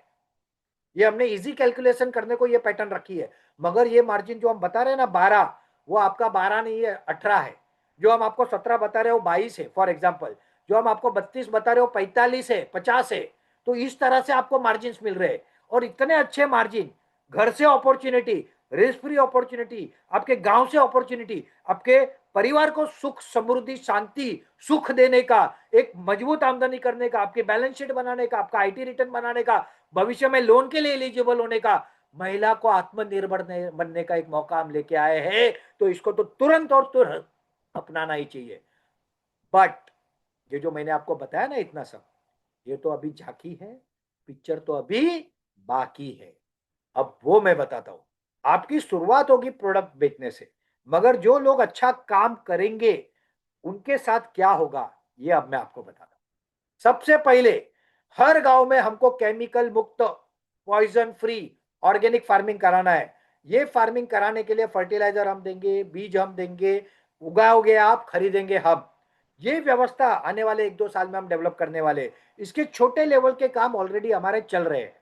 Speaker 1: ये हमने इजी कैलकुलेशन करने को ये पैटर्न रखी है। मगर ये मार्जिन जो हम बता रहे हैं ना 12, वो आपका 12 नहीं है 18 है। जो हम आपको 17 बता रहे हो 22 है फॉर एग्जाम्पल। जो हम आपको 32 बता रहे हो 45 है 50 है। तो इस तरह से आपको मार्जिन मिल रहे हैं
Speaker 2: और इतने अच्छे मार्जिन, घर से अपॉर्चुनिटी, रिस्क फ्री अपॉर्चुनिटी, आपके गांव से अपॉर्चुनिटी, आपके परिवार को सुख समृद्धि शांति सुख देने का, एक मजबूत आमदनी करने का, आपके बैलेंस शीट बनाने का, आपका आईटी रिटर्न बनाने का, भविष्य में लोन के लिए एलिजिबल होने का, महिला को आत्मनिर्भर बनने का एक मौका हम लेके आए हैं। तो इसको तो तुरंत और तुरंत अपनाना ही चाहिए। बट ये जो मैंने आपको बताया ना इतना सब, ये तो अभी झांकी है, पिक्चर तो अभी बाकी है। अब वो मैं बताता हूं। आपकी शुरुआत होगी प्रोडक्ट बेचने से, मगर जो लोग अच्छा काम करेंगे उनके साथ क्या होगा ये अब मैं आपको बताता हूं। सबसे पहले हर गांव में हमको केमिकल मुक्त, पॉइजन फ्री ऑर्गेनिक फार्मिंग कराना है। ये फार्मिंग कराने के लिए फर्टिलाइजर हम देंगे, बीज हम देंगे, उगाओगे आप, खरीदेंगे हम। ये व्यवस्था आने वाले 1-2 साल में हम डेवलप करने वाले। इसके छोटे लेवल के काम ऑलरेडी हमारे चल रहे हैं।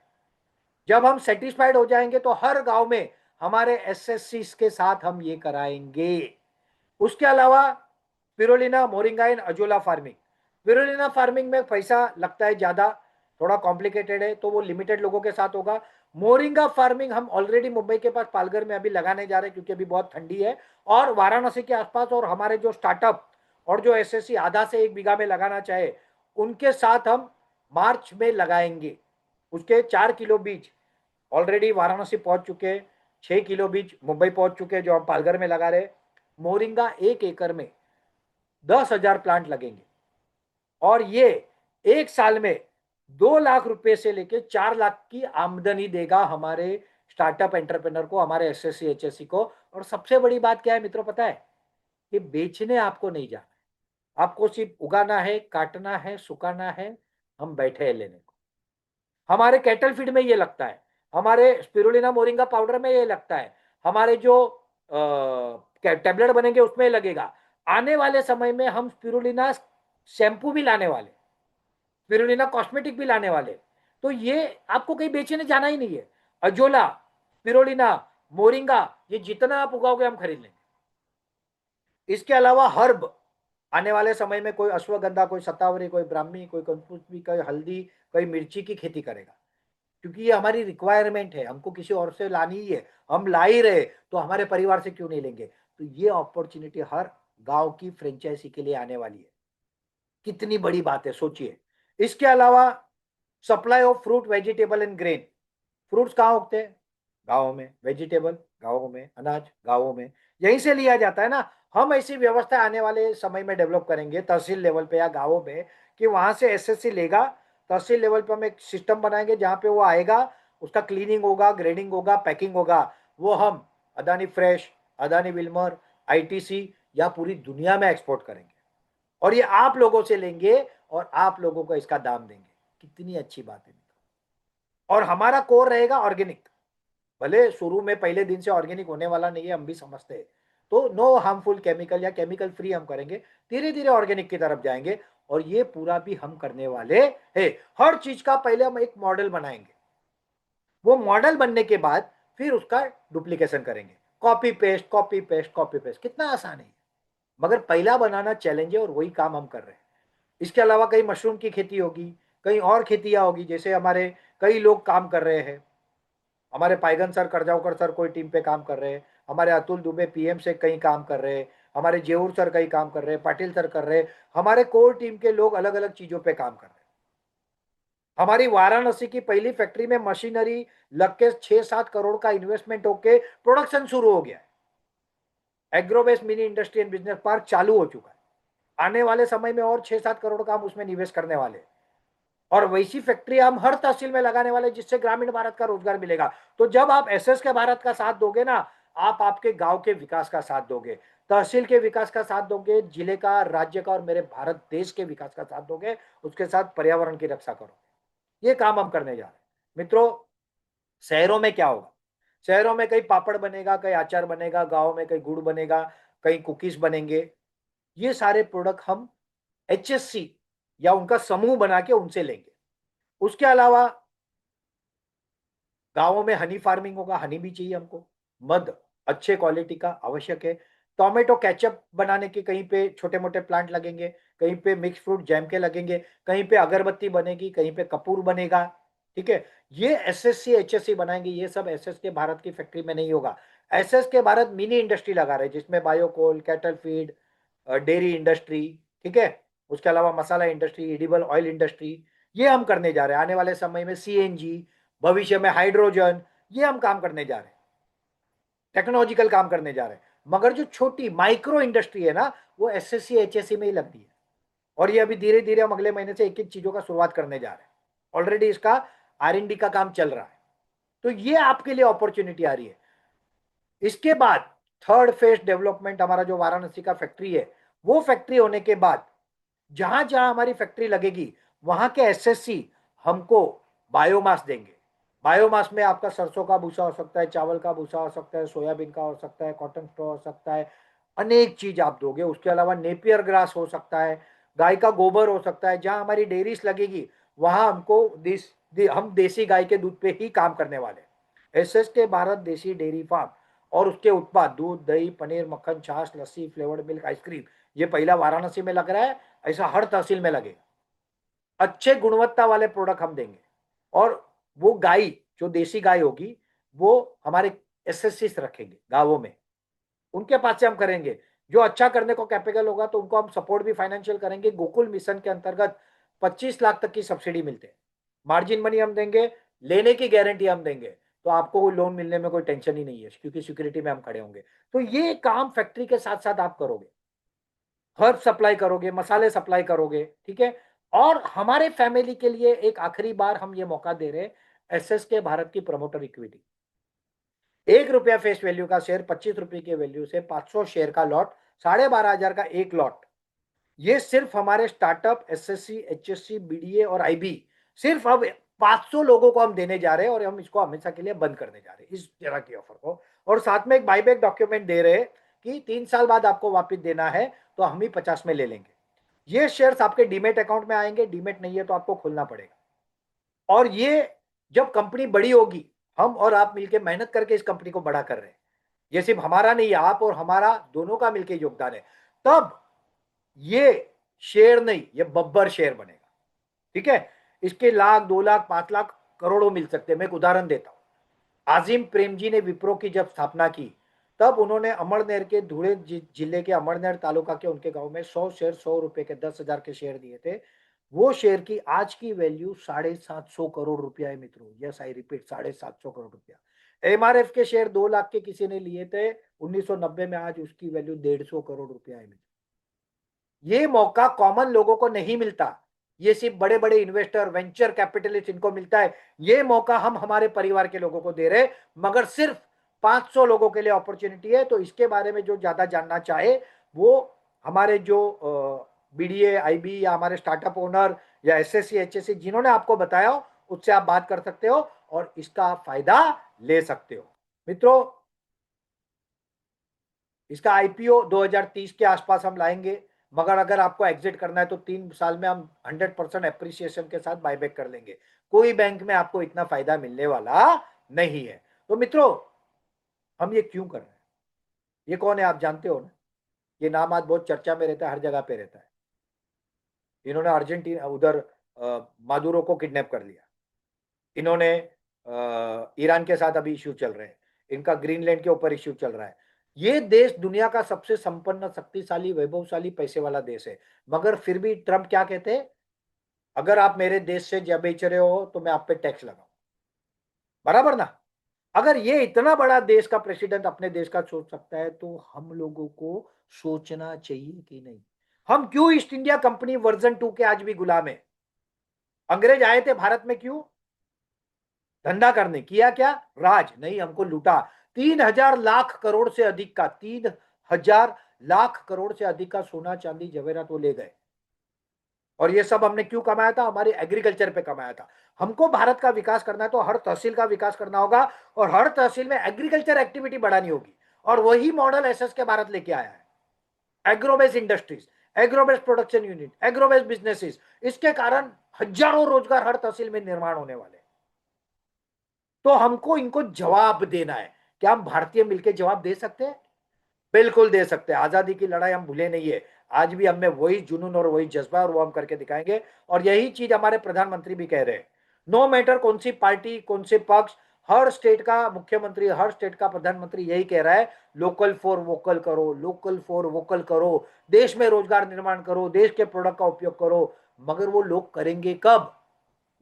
Speaker 2: जब हम सेटिस्फाइड हो जाएंगे तो हर गांव में हमारे एसएससी के साथ हम ये कराएंगे। उसके अलावा स्पिरुलिना, मोरिंगा इन अजोला फार्मिंग। स्पिरुलिना फार्मिंग में पैसा लगता है ज्यादा, थोड़ा कॉम्प्लिकेटेड है, तो वो लिमिटेड लोगों के साथ होगा। मोरिंगा फार्मिंग हम ऑलरेडी मुंबई के पास पालघर में अभी लगाने जा रहे हैं, क्योंकि अभी बहुत ठंडी है, और वाराणसी के आसपास, और हमारे जो स्टार्टअप और जो एसएससी आधा से 1 बीघा में लगाना चाहे उनके साथ हम मार्च में लगाएंगे। उसके 4 किलो बीज ऑलरेडी वाराणसी पहुंच चुके हैं, 6 किलो बीज मुंबई पहुंच चुके हैं जो हम पालघर में लगा रहे। मोरिंगा 1 एकड़ में 10,000 प्लांट लगेंगे, और ये 1 साल में 2 लाख रुपए से लेके 4 लाख की आमदनी देगा हमारे स्टार्टअप एंटरप्रेनर को, हमारे एसएससी एचएससी को। और सबसे बड़ी बात क्या है मित्रों, पता है? कि बेचने आपको नहीं जाना है, आपको सिर्फ उगाना है, काटना है, सुखाना है। हम बैठे हैं लेने को। हमारे कैटल फीड में ये लगता है, हमारे स्पिरुलिना मोरिंगा पाउडर में ये लगता है, हमारे जो टैबलेट बनेंगे उसमें लगेगा। आने वाले समय में हम स्पिरुलिना शैम्पू भी लाने वाले, स्पिरुलिना कॉस्मेटिक भी लाने वाले। तो ये आपको कहीं बेचने जाना ही नहीं है। अजोला, स्पिरुलिना, मोरिंगा, ये जितना आप उगाओगे हम खरीद लेंगे। इसके अलावा हर्ब, आने वाले समय में कोई अश्वगंधा, कोई शतावरी, कोई ब्राह्मी, कोई कंफूसबी, कोई हल्दी, कोई मिर्ची की खेती करेगा, क्योंकि ये हमारी रिक्वायरमेंट है, हमको किसी और से लानी ही है। हम ला ही रहे तो हमारे परिवार से क्यों नहीं लेंगे? तो ये अपॉर्चुनिटी हर गांव की फ्रेंचाइजी के लिए आने वाली है। कितनी बड़ी बात है, सोचिए। इसके अलावा supply of fruit, vegetable and grain. Fruits कहाँ उगते हैं? गाँव में। वेजिटेबल गाँव में, अनाज गाँवों में, यहीं से लिया जाता है ना। हम ऐसी व्यवस्था आने वाले समय में डेवलप करेंगे तहसील लेवल पे या गाँवों में, कि वहां से एसएससी लेगा, तहसील लेवल पे हम एक सिस्टम बनाएंगे जहां पे वो आएगा, उसका क्लीनिंग होगा, ग्रेडिंग होगा, पैकिंग होगा। वो हम Adani fresh, Adani Wilmer, ITC या पूरी दुनिया में एक्सपोर्ट करेंगे, और ये आप लोगों से लेंगे और आप लोगों को इसका दाम देंगे। कितनी अच्छी बात है। और हमारा कोर रहेगा ऑर्गेनिक। भले शुरू में पहले दिन से ऑर्गेनिक होने वाला नहीं है, हम भी समझते हैं, तो नो हार्मफुल केमिकल या केमिकल फ्री हम करेंगे, धीरे धीरे ऑर्गेनिक की तरफ जाएंगे। और ये पूरा भी हम करने वाले हैं। हर चीज का पहले हम एक मॉडल बनाएंगे, वो मॉडल बनने के बाद फिर उसका डुप्लीकेशन करेंगे। Copy paste, copy paste, copy paste, कितना आसान है। मगर पहला बनाना चैलेंज है, और वही काम हम कर रहे हैं। इसके अलावा कहीं मशरूम की खेती होगी, कहीं और खेतियां होगी, जैसे हमारे कई लोग काम कर रहे हैं। हमारे पायगन सर, करजावकर सर कोई टीम पे काम कर रहे हैं, हमारे अतुल दुबे पीएम से कहीं काम कर रहे हैं, हमारे जेऊर सर कहीं काम कर रहे हैं, पाटिल सर कर रहे हैं। हमारे कोर टीम के लोग अलग अलग चीजों पे काम कर रहे हैं। हमारी वाराणसी की पहली फैक्ट्री में मशीनरी लग के 6-7 करोड़ का इन्वेस्टमेंट होके प्रोडक्शन शुरू हो गया है। Agro based mini industry and business park चालू हो चुका है। आने वाले समय में और 6-7 करोड़ का हम उसमें निवेश करने वाले हैं। और वैसी फैक्ट्री हम हर तहसील में लगाने वाले, जिससे ग्रामीण भारत का रोजगार मिलेगा। तो जब आप एसएस के भारत का साथ दोगे ना, आप आपके गांव के विकास का साथ दोगे, तहसील के विकास का साथ दोगे, जिले का, राज्य का और मेरे भारत देश के विकास का साथ दोगे, उसके साथ पर्यावरण की रक्षा करोगे। ये काम हम करने जा रहे हैं मित्रों। शहरों में क्या होगा? शहरों में कहीं पापड़ बनेगा, कहीं अचार बनेगा, गाँव में कहीं गुड़ बनेगा, कहीं कुकीज बनेंगे। ये सारे प्रोडक्ट हम एचएससी या उनका समूह बना के उनसे लेंगे। उसके अलावा गांवों में हनी फार्मिंग होगा, हनी भी चाहिए हमको। मध अच्छे क्वालिटी का आवश्यक है। टोमेटो केचप बनाने के कहीं पे छोटे मोटे प्लांट लगेंगे, कहीं पे मिक्स फ्रूट जैम के लगेंगे, कहीं पे अगरबत्ती बनेगी, कहीं पे कपूर बनेगा।
Speaker 1: ठीक है। ये एसएससी एचएससी बनाएंगे, ये सब एसएस के भारत की फैक्ट्री में नहीं होगा। SS K Bharat mini industry लगा रहे हैं, जिसमें biocoal, cattle feed, dairy industry, ठीक है, उसके अलावा मसाला इंडस्ट्री, एडिबल ऑयल इंडस्ट्री, ये हम करने जा रहे हैं। आने वाले समय में सीएनजी, भविष्य में हाइड्रोजन, ये हम काम करने जा रहे हैं, टेक्नोलॉजिकल काम करने जा रहे हैं। मगर जो छोटी माइक्रो इंडस्ट्री है ना, वो एसएससी एचएससी में ही लगती है। और ये अभी धीरे धीरे हम अगले महीने से एक एक चीजों का शुरुआत करने जा रहे हैं। ऑलरेडी इसका R&D का काम चल रहा है। तो ये आपके लिए अपॉर्चुनिटी आ रही है। इसके बाद थर्ड फेज डेवलपमेंट, हमारा जो वाराणसी का फैक्ट्री है, वो फैक्ट्री होने के बाद जहां जहां हमारी फैक्ट्री लगेगी, वहां के एसएससी हमको बायोमास देंगे। बायोमास में आपका सरसों का भूसा हो सकता है, चावल का भूसा हो सकता है, सोयाबीन का हो सकता है, कॉटन स्ट्रॉ हो सकता है, अनेक चीज आप दोगे। उसके अलावा नेपियर ग्रास हो सकता है, गाय का गोबर हो सकता है। जहां हमारी डेयरीज लगेगी, वहां हमको हम देसी गाय के दूध पे ही काम करने वाले। एसएस के भारत देसी डेयरी फार्म और उसके उत्पाद दूध, दही, पनीर, मक्खन, छाछ, लस्सी, फ्लेवर्ड मिल्क, आइसक्रीम, ये पहला वाराणसी में लग रहा है। ऐसा हर तहसील में लगेगा। अच्छे गुणवत्ता वाले प्रोडक्ट हम देंगे। और वो गाय, जो देसी गाय होगी, वो हमारे एसएससी रखेंगे गांवों में, उनके पास से हम करेंगे। जो अच्छा करने को कैपेबल होगा तो उनको हम सपोर्ट भी फाइनेंशियल करेंगे। गोकुल मिशन के अंतर्गत 25 लाख तक की सब्सिडी मिलते हैं। मार्जिन मनी हम देंगे, लेने की गारंटी हम देंगे। तो आपको कोई लोन मिलने में कोई टेंशन ही नहीं है, क्योंकि सिक्योरिटी में हम खड़े होंगे। तो ये काम फैक्ट्री के साथ साथ आप करोगे, हर्ब सप्लाई करोगे, मसाले सप्लाई करोगे, ठीक है। और हमारे फैमिली के लिए एक आखिरी बार हम ये मौका दे रहे हैं, एसएस के भारत की प्रमोटर इक्विटी, 1 रुपया फेस वैल्यू का शेयर, 25 रुपए की वैल्यू से 500 शेयर का लॉट, 12,500 का एक लॉट। ये सिर्फ हमारे स्टार्टअप, एसएससी, एचएससी, बीडीए और आईबी, सिर्फ अब 500 लोगों को हम देने जा रहे हैं। और हम इसको हमेशा के लिए बंद करने जा रहे हैं, इस तरह की ऑफर को। और साथ में एक बाईबैक डॉक्यूमेंट दे रहे हैं कि 3 साल बाद आपको वापस देना है, तो हम ही 50 में ले लेंगे। ये शेयर्स आपके डीमेट अकाउंट में आएंगे। डीमेट नहीं है तो आपको खोलना पड़ेगा। और ये जब कंपनी बड़ी होगी, हम और आप मिलकर मेहनत करके इस कंपनी को बड़ा कर रहे हैं। ये सिर्फ हमारा नहीं है, आप और हमारा दोनों का मिलकर योगदान है। तब ये शेयर नहीं, ये बब्बर शेयर बनेगा, ठीक है। इसके लाख, 2 लाख, 5 लाख, करोड़ों मिल सकते हैं। मैं एक उदाहरण देता हूं। आजिम प्रेमजी ने विप्रो की जब स्थापना की, तब उन्होंने अमरनेर के धुले जिले के अमरनेर तालुका के उनके गांव में 100 शेयर, 100 रुपए के, 10,000 के शेयर दिए थे। वो शेयर की आज की वैल्यू 750 करोड़ रुपया है मित्रों। यस, आई रिपीट, 750 करोड़ रुपया। एमआरएफ के शेयर 2 लाख के किसी ने लिए थे 1990 में, आज उसकी वैल्यू 150 करोड़ रुपया है मित्रों। ये मौका कॉमन लोगों को नहीं मिलता। ये सिर्फ बड़े बड़े इन्वेस्टर, वेंचर कैपिटलिस्ट, इनको मिलता है। ये मौका हम हमारे परिवार के लोगों को दे रहे, मगर सिर्फ 500 लोगों के लिए अपॉर्चुनिटी है। तो इसके बारे में जो ज्यादा जानना चाहे, वो हमारे जो बीडीए, आईबी, या हमारे स्टार्टअप ओनर, या एसएससी, एचएससी, जिन्होंने आपको बताया हो, उससे आप बात कर सकते हो और इसका आप फायदा ले सकते हो। मित्रों, इसका आईपीओ 2030 के आसपास हम लाएंगे। मगर अगर आपको एग्जिट करना है तो 3 साल में हम 100% एप्रिसिएशन के साथ बायबैक कर लेंगे। कोई बैंक में आपको इतना फायदा मिलने वाला नहीं है। तो मित्रों, हम ये क्यों कर रहे हैं? ये कौन है आप जानते हो ना? ये नाम आज बहुत चर्चा में रहता है, हर जगह पे रहता है। इन्होंने अर्जेंटीना, उधर मादुरो को किडनैप कर लिया। इन्होंने ईरान के साथ अभी इश्यू चल रहे हैं। इनका ग्रीनलैंड के ऊपर इश्यू चल रहा है। ये देश दुनिया का सबसे संपन्न, शक्तिशाली, वैभवशाली, पैसे वाला देश है। मगर फिर भी ट्रंप क्या कहते हैं? अगर आप मेरे देश से जब बेच रहे हो तो मैं आप पे टैक्स लगाऊं। बराबर ना? अगर ये इतना बड़ा देश का प्रेसिडेंट अपने देश का सोच सकता है, तो हम लोगों को सोचना चाहिए कि नहीं? हम क्यों ईस्ट इंडिया कंपनी वर्जन 2 के आज भी गुलाम है? अंग्रेज आए थे भारत में क्यों? धंधा करने। किया क्या? राज नहीं, हमको लूटा। 3,000 लाख करोड़ से अधिक का, 3,000 लाख करोड़ से अधिक का सोना, चांदी, जवेरात वो ले गए। और ये सब हमने क्यों कमाया था? हमारे एग्रीकल्चर पे कमाया था। हमको भारत का विकास करना है तो हर तहसील का विकास करना होगा, और हर तहसील में एग्रीकल्चर एक्टिविटी बढ़ानी होगी। और वही मॉडल एसएस के भारत लेके आया है। Agro-based industries, agro-based production unit, agro-based businesses, इसके कारण हजारों रोजगार हर तहसील में निर्माण होने वाले। तो हमको इनको जवाब देना है। क्या हम भारतीय मिलकर जवाब दे सकते हैं? बिल्कुल दे सकते हैं। आजादी की लड़ाई हम भूले नहीं है। आज भी हमें वही जुनून और वही जज्बा, और वो हम करके दिखाएंगे। और यही चीज हमारे प्रधानमंत्री भी कह रहे हैं।
Speaker 2: नो मैटर कौन सी पार्टी, कौन से पक्ष, हर स्टेट का मुख्यमंत्री, हर स्टेट का प्रधानमंत्री यही कह रहा है, लोकल फॉर वोकल करो, लोकल फॉर वोकल करो, देश में रोजगार निर्माण करो, देश के प्रोडक्ट का उपयोग करो। मगर वो लोग करेंगे कब?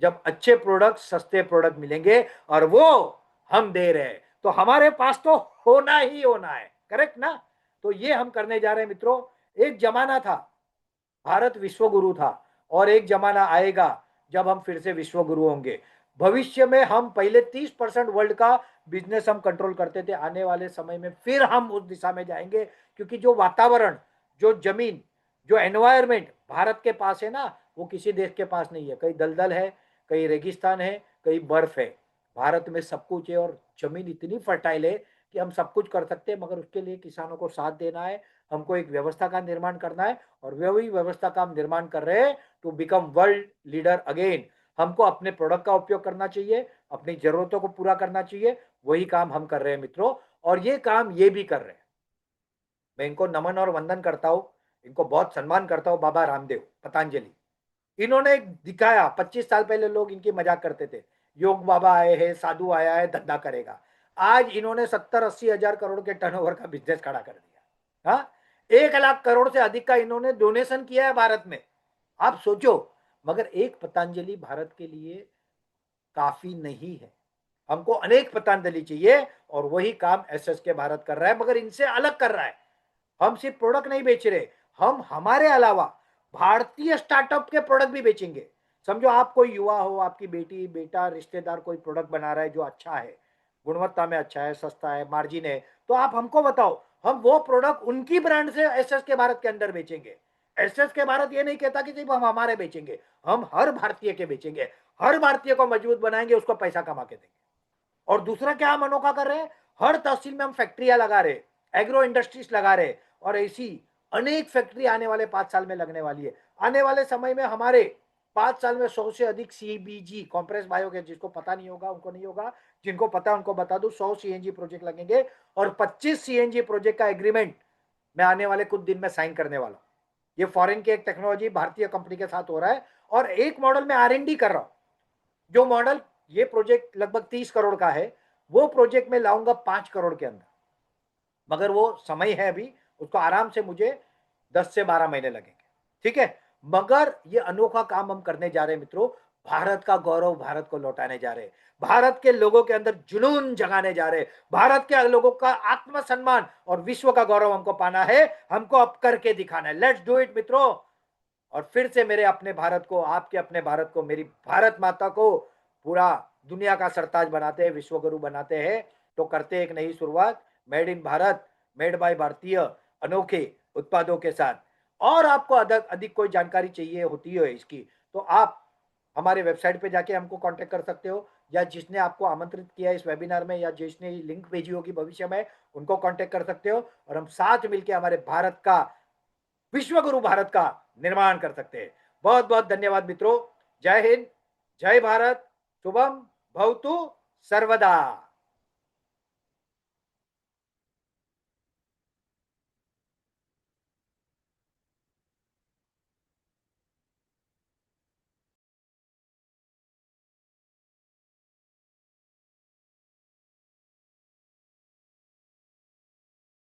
Speaker 2: जब अच्छे प्रोडक्ट, सस्ते प्रोडक्ट मिलेंगे, और वो हम दे रहे हैं, तो हमारे पास तो होना ही होना है। करेक्ट ना? तो ये हम करने जा रहे हैं मित्रों। एक जमाना था भारत विश्व गुरु था, और एक जमाना आएगा जब हम फिर से विश्व गुरु होंगे। भविष्य में हम पहले 30% वर्ल्ड का बिजनेस हम कंट्रोल करते थे, आने वाले समय में फिर हम उस दिशा में जाएंगे, क्योंकि जो वातावरण, जो जमीन, जो एनवायरमेंट भारत के पास है ना, वो किसी देश के पास नहीं है। कहीं दलदल है, कहीं रेगिस्तान है, कहीं बर्फ है। भारत में सब कुछ है, और जमीन इतनी फर्टाइल है कि हम सब कुछ कर सकते हैं, मगर उसके लिए किसानों को साथ देना है, हमको एक व्यवस्था का निर्माण करना है, और वही व्यवस्था का हम निर्माण कर रहे हैं to become world leader again. हमको अपने प्रोडक्ट का उपयोग करना चाहिए, अपनी जरूरतों को पूरा करना चाहिए, वही काम हम कर रहे हैं मित्रों, और ये काम ये भी कर रहे हैं। मैं इनको नमन और वंदन करता हूं, इनको बहुत सम्मान करता हूं। बाबा रामदेव, पतंजलि, इन्होंने एक दिखाया। 25 साल पहले लोग इनकी मजाक करते थे, योग बाबा आए हैं, साधु आया है, धंधा करेगा। आज इन्होंने 70-80 हजार करोड़ के टर्नओवर का बिजनेस खड़ा कर दिया। हाँ, 1 लाख करोड़ से अधिक का इन्होंने डोनेशन किया है भारत में। आप सोचो। मगर एक पतंजलि भारत के लिए काफी नहीं है, हमको अनेक पतंजलि चाहिए, और वही काम एसएस के भारत कर रहा है, मगर इनसे अलग कर रहा है। हम सिर्फ प्रोडक्ट नहीं बेच रहे, हम हमारे अलावा भारतीय स्टार्टअप के प्रोडक्ट भी बेचेंगे। समझो आप कोई युवा हो, आपकी बेटी, बेटा, रिश्तेदार कोई प्रोडक्ट बना रहा है जो अच्छा है, गुणवत्ता में अच्छा है, सस्ता है, मार्जिन है, तो आप हमको बताओ, हम वो प्रोडक्ट उनकी ब्रांड से एसएस के भारत के अंदर बेचेंगे। एसएस के भारत ये नहीं कहता कि सिर्फ हम हमारे बेचेंगे, हम हर भारतीय के बेचेंगे, हर भारतीय को मजबूत बनाएंगे, उसको पैसा कमा के देंगे। और दूसरा क्या हम अनोखा कर रहे हैं, हर तहसील में हम फैक्ट्रियां लगा रहे, एग्रो इंडस्ट्रीज लगा रहे, और ऐसी अनेक फैक्ट्री आने वाले 5 साल में लगने वाली है। आने वाले समय में हमारे 5 साल में 100 से अधिक सीबीजी, कॉम्प्रेस बायोगैस, जिसको पता नहीं होगा उनको नहीं होगा, जिनको पता है उनको बता दूं, 100 सीएनजी प्रोजेक्ट लगेंगे, और 25 सीएनजी प्रोजेक्ट का एग्रीमेंट मैं आने वाले कुछ दिन में साइन करने वाला हूं। ये फॉरेन की एक टेक्नोलॉजी भारतीय कंपनी के साथ हो रहा है, और एक मॉडल में आर&डी कर रहा हूं। जो मॉडल, ये प्रोजेक्ट लगभग 30 करोड़ का है, वो प्रोजेक्ट में लाऊंगा 5 करोड़ के अंदर। मगर वो समय है अभी, उसको आराम से मुझे 10 से 12 महीने लगेंगे। ठीक है? मगर ये अनोखा काम हम करने जा रहे हैं मित्रों। भारत का गौरव भारत को लौटाने जा रहे हैं, भारत के लोगों के अंदर जुनून जगाने जा रहे हैं, भारत के लोगों का आत्मसम्मान और विश्व का गौरव हमको पाना है, हमको अब करके दिखाना है। लेट्स डू इट मित्रों। और फिर से मेरे अपने भारत को, आपके अपने भारत को, मेरी भारत माता को पूरा दुनिया का सरताज बनाते हैं, विश्व गुरु बनाते हैं। तो करते एक नई शुरुआत, made in Bharat, made by भारतीय, अनोखे उत्पादों के साथ। और आपको अधिक अधिक कोई जानकारी चाहिए होती है इसकी, तो आप हमारे वेबसाइट पे जाके हमको कांटेक्ट कर सकते हो, या जिसने आपको आमंत्रित किया इस वेबिनार में, या जिसने लिंक भेजी होगी भविष्य में, उनको कांटेक्ट कर सकते हो, और हम साथ मिलकर हमारे भारत का, विश्व गुरु भारत का निर्माण कर सकते हैं। बहुत बहुत धन्यवाद मित्रों। जय हिंद, जय भारत, शुभम भवतु सर्वदा।